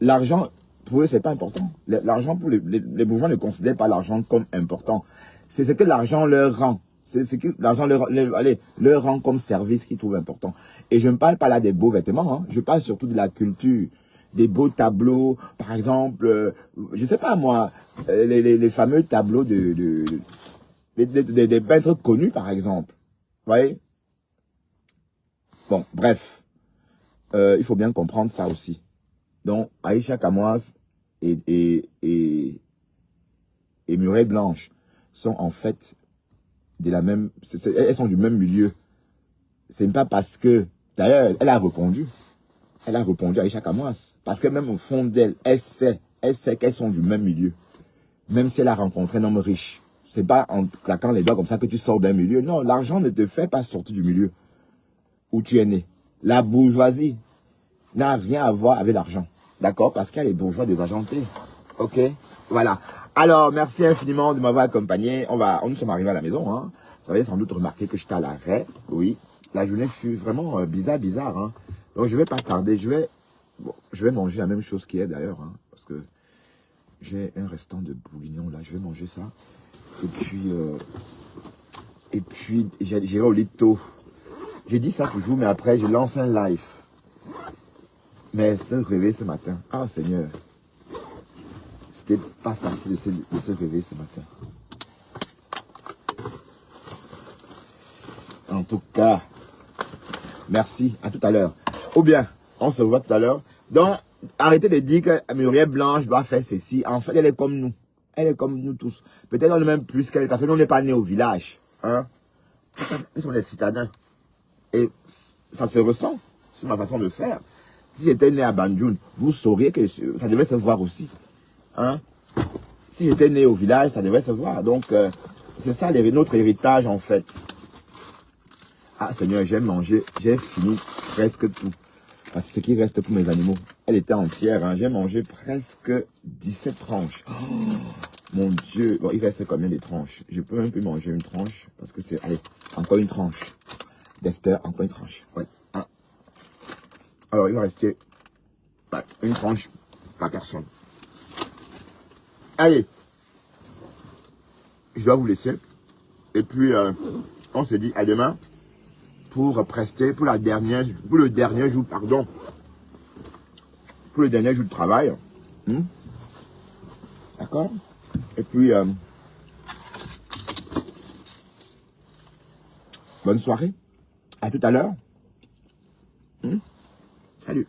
L'argent, pour eux, c'est pas important. L'argent, pour les bourgeois ne considèrent pas l'argent comme important. C'est ce que l'argent leur rend. C'est ce que l'argent leur rend comme service qu'ils trouvent important. Et je ne parle pas là des beaux vêtements, hein. Je parle surtout de la culture. Des beaux tableaux, par exemple, je sais pas moi, les fameux tableaux des peintres connus, par exemple. Vous voyez? Bon, bref, il faut bien comprendre ça aussi. Donc, Aïcha Kamoise et Murée Blanche sont en fait de la même, elles sont du même milieu. C'est pas parce que, d'ailleurs, elle a répondu à Aïcha Kamoise. Parce que même au fond d'elle, elle sait qu'elles sont du même milieu. Même si elle a rencontré un homme riche. C'est pas en claquant les doigts comme ça que tu sors d'un milieu. Non, l'argent ne te fait pas sortir du milieu où tu es né. La bourgeoisie n'a rien à voir avec l'argent. D'accord? Parce qu'il y a les bourgeois désagentés. Ok? Voilà. Alors, merci infiniment de m'avoir accompagné. Nous sommes arrivés à la maison. Hein. Vous avez sans doute remarqué que j'étais à l'arrêt. Oui. La journée fut vraiment bizarre. Hein. Donc, je vais pas tarder. Je vais manger la même chose qu'hier d'ailleurs. Hein, parce que j'ai un restant de bourguignon là. Je vais manger ça. Et puis j'irai au lit tôt. Je dis ça toujours, mais après, je lance un live. Mais se réveiller ce matin. Ah, Seigneur. C'était pas facile de se réveiller ce matin. En tout cas, merci. À tout à l'heure. Ou bien, on se revoit tout à l'heure. Donc, arrêtez de dire que Muriel Blanche doit faire ceci. En fait, elle est comme nous. Elle est comme nous tous. Peut-être on est même plus qu'elle, parce que nous, on n'est pas nés au village. Hein? Ils sont des citadins. Et ça se ressent sur ma façon de faire. Si j'étais né à Banjul, vous sauriez que ça devait se voir aussi. Hein? Si j'étais né au village, ça devait se voir. Donc, c'est ça notre héritage en fait. Ah Seigneur, j'ai mangé, j'ai fini presque tout. Parce que ce qui reste pour mes animaux, elle était entière. Hein? J'ai mangé presque 17 tranches. Oh, mon Dieu. Bon, il reste combien de tranches? Je peux même plus manger une tranche. Parce que c'est... Allez, encore une tranche. d'Esther, encore une tranche. Ouais. Ah. Alors, il va rester une tranche par personne. Allez. Je dois vous laisser. Et puis, on se dit à demain pour prester, pour le dernier jour, pardon. Pour le dernier jour de travail. D'accord? Et puis, bonne soirée. À tout à l'heure. Salut.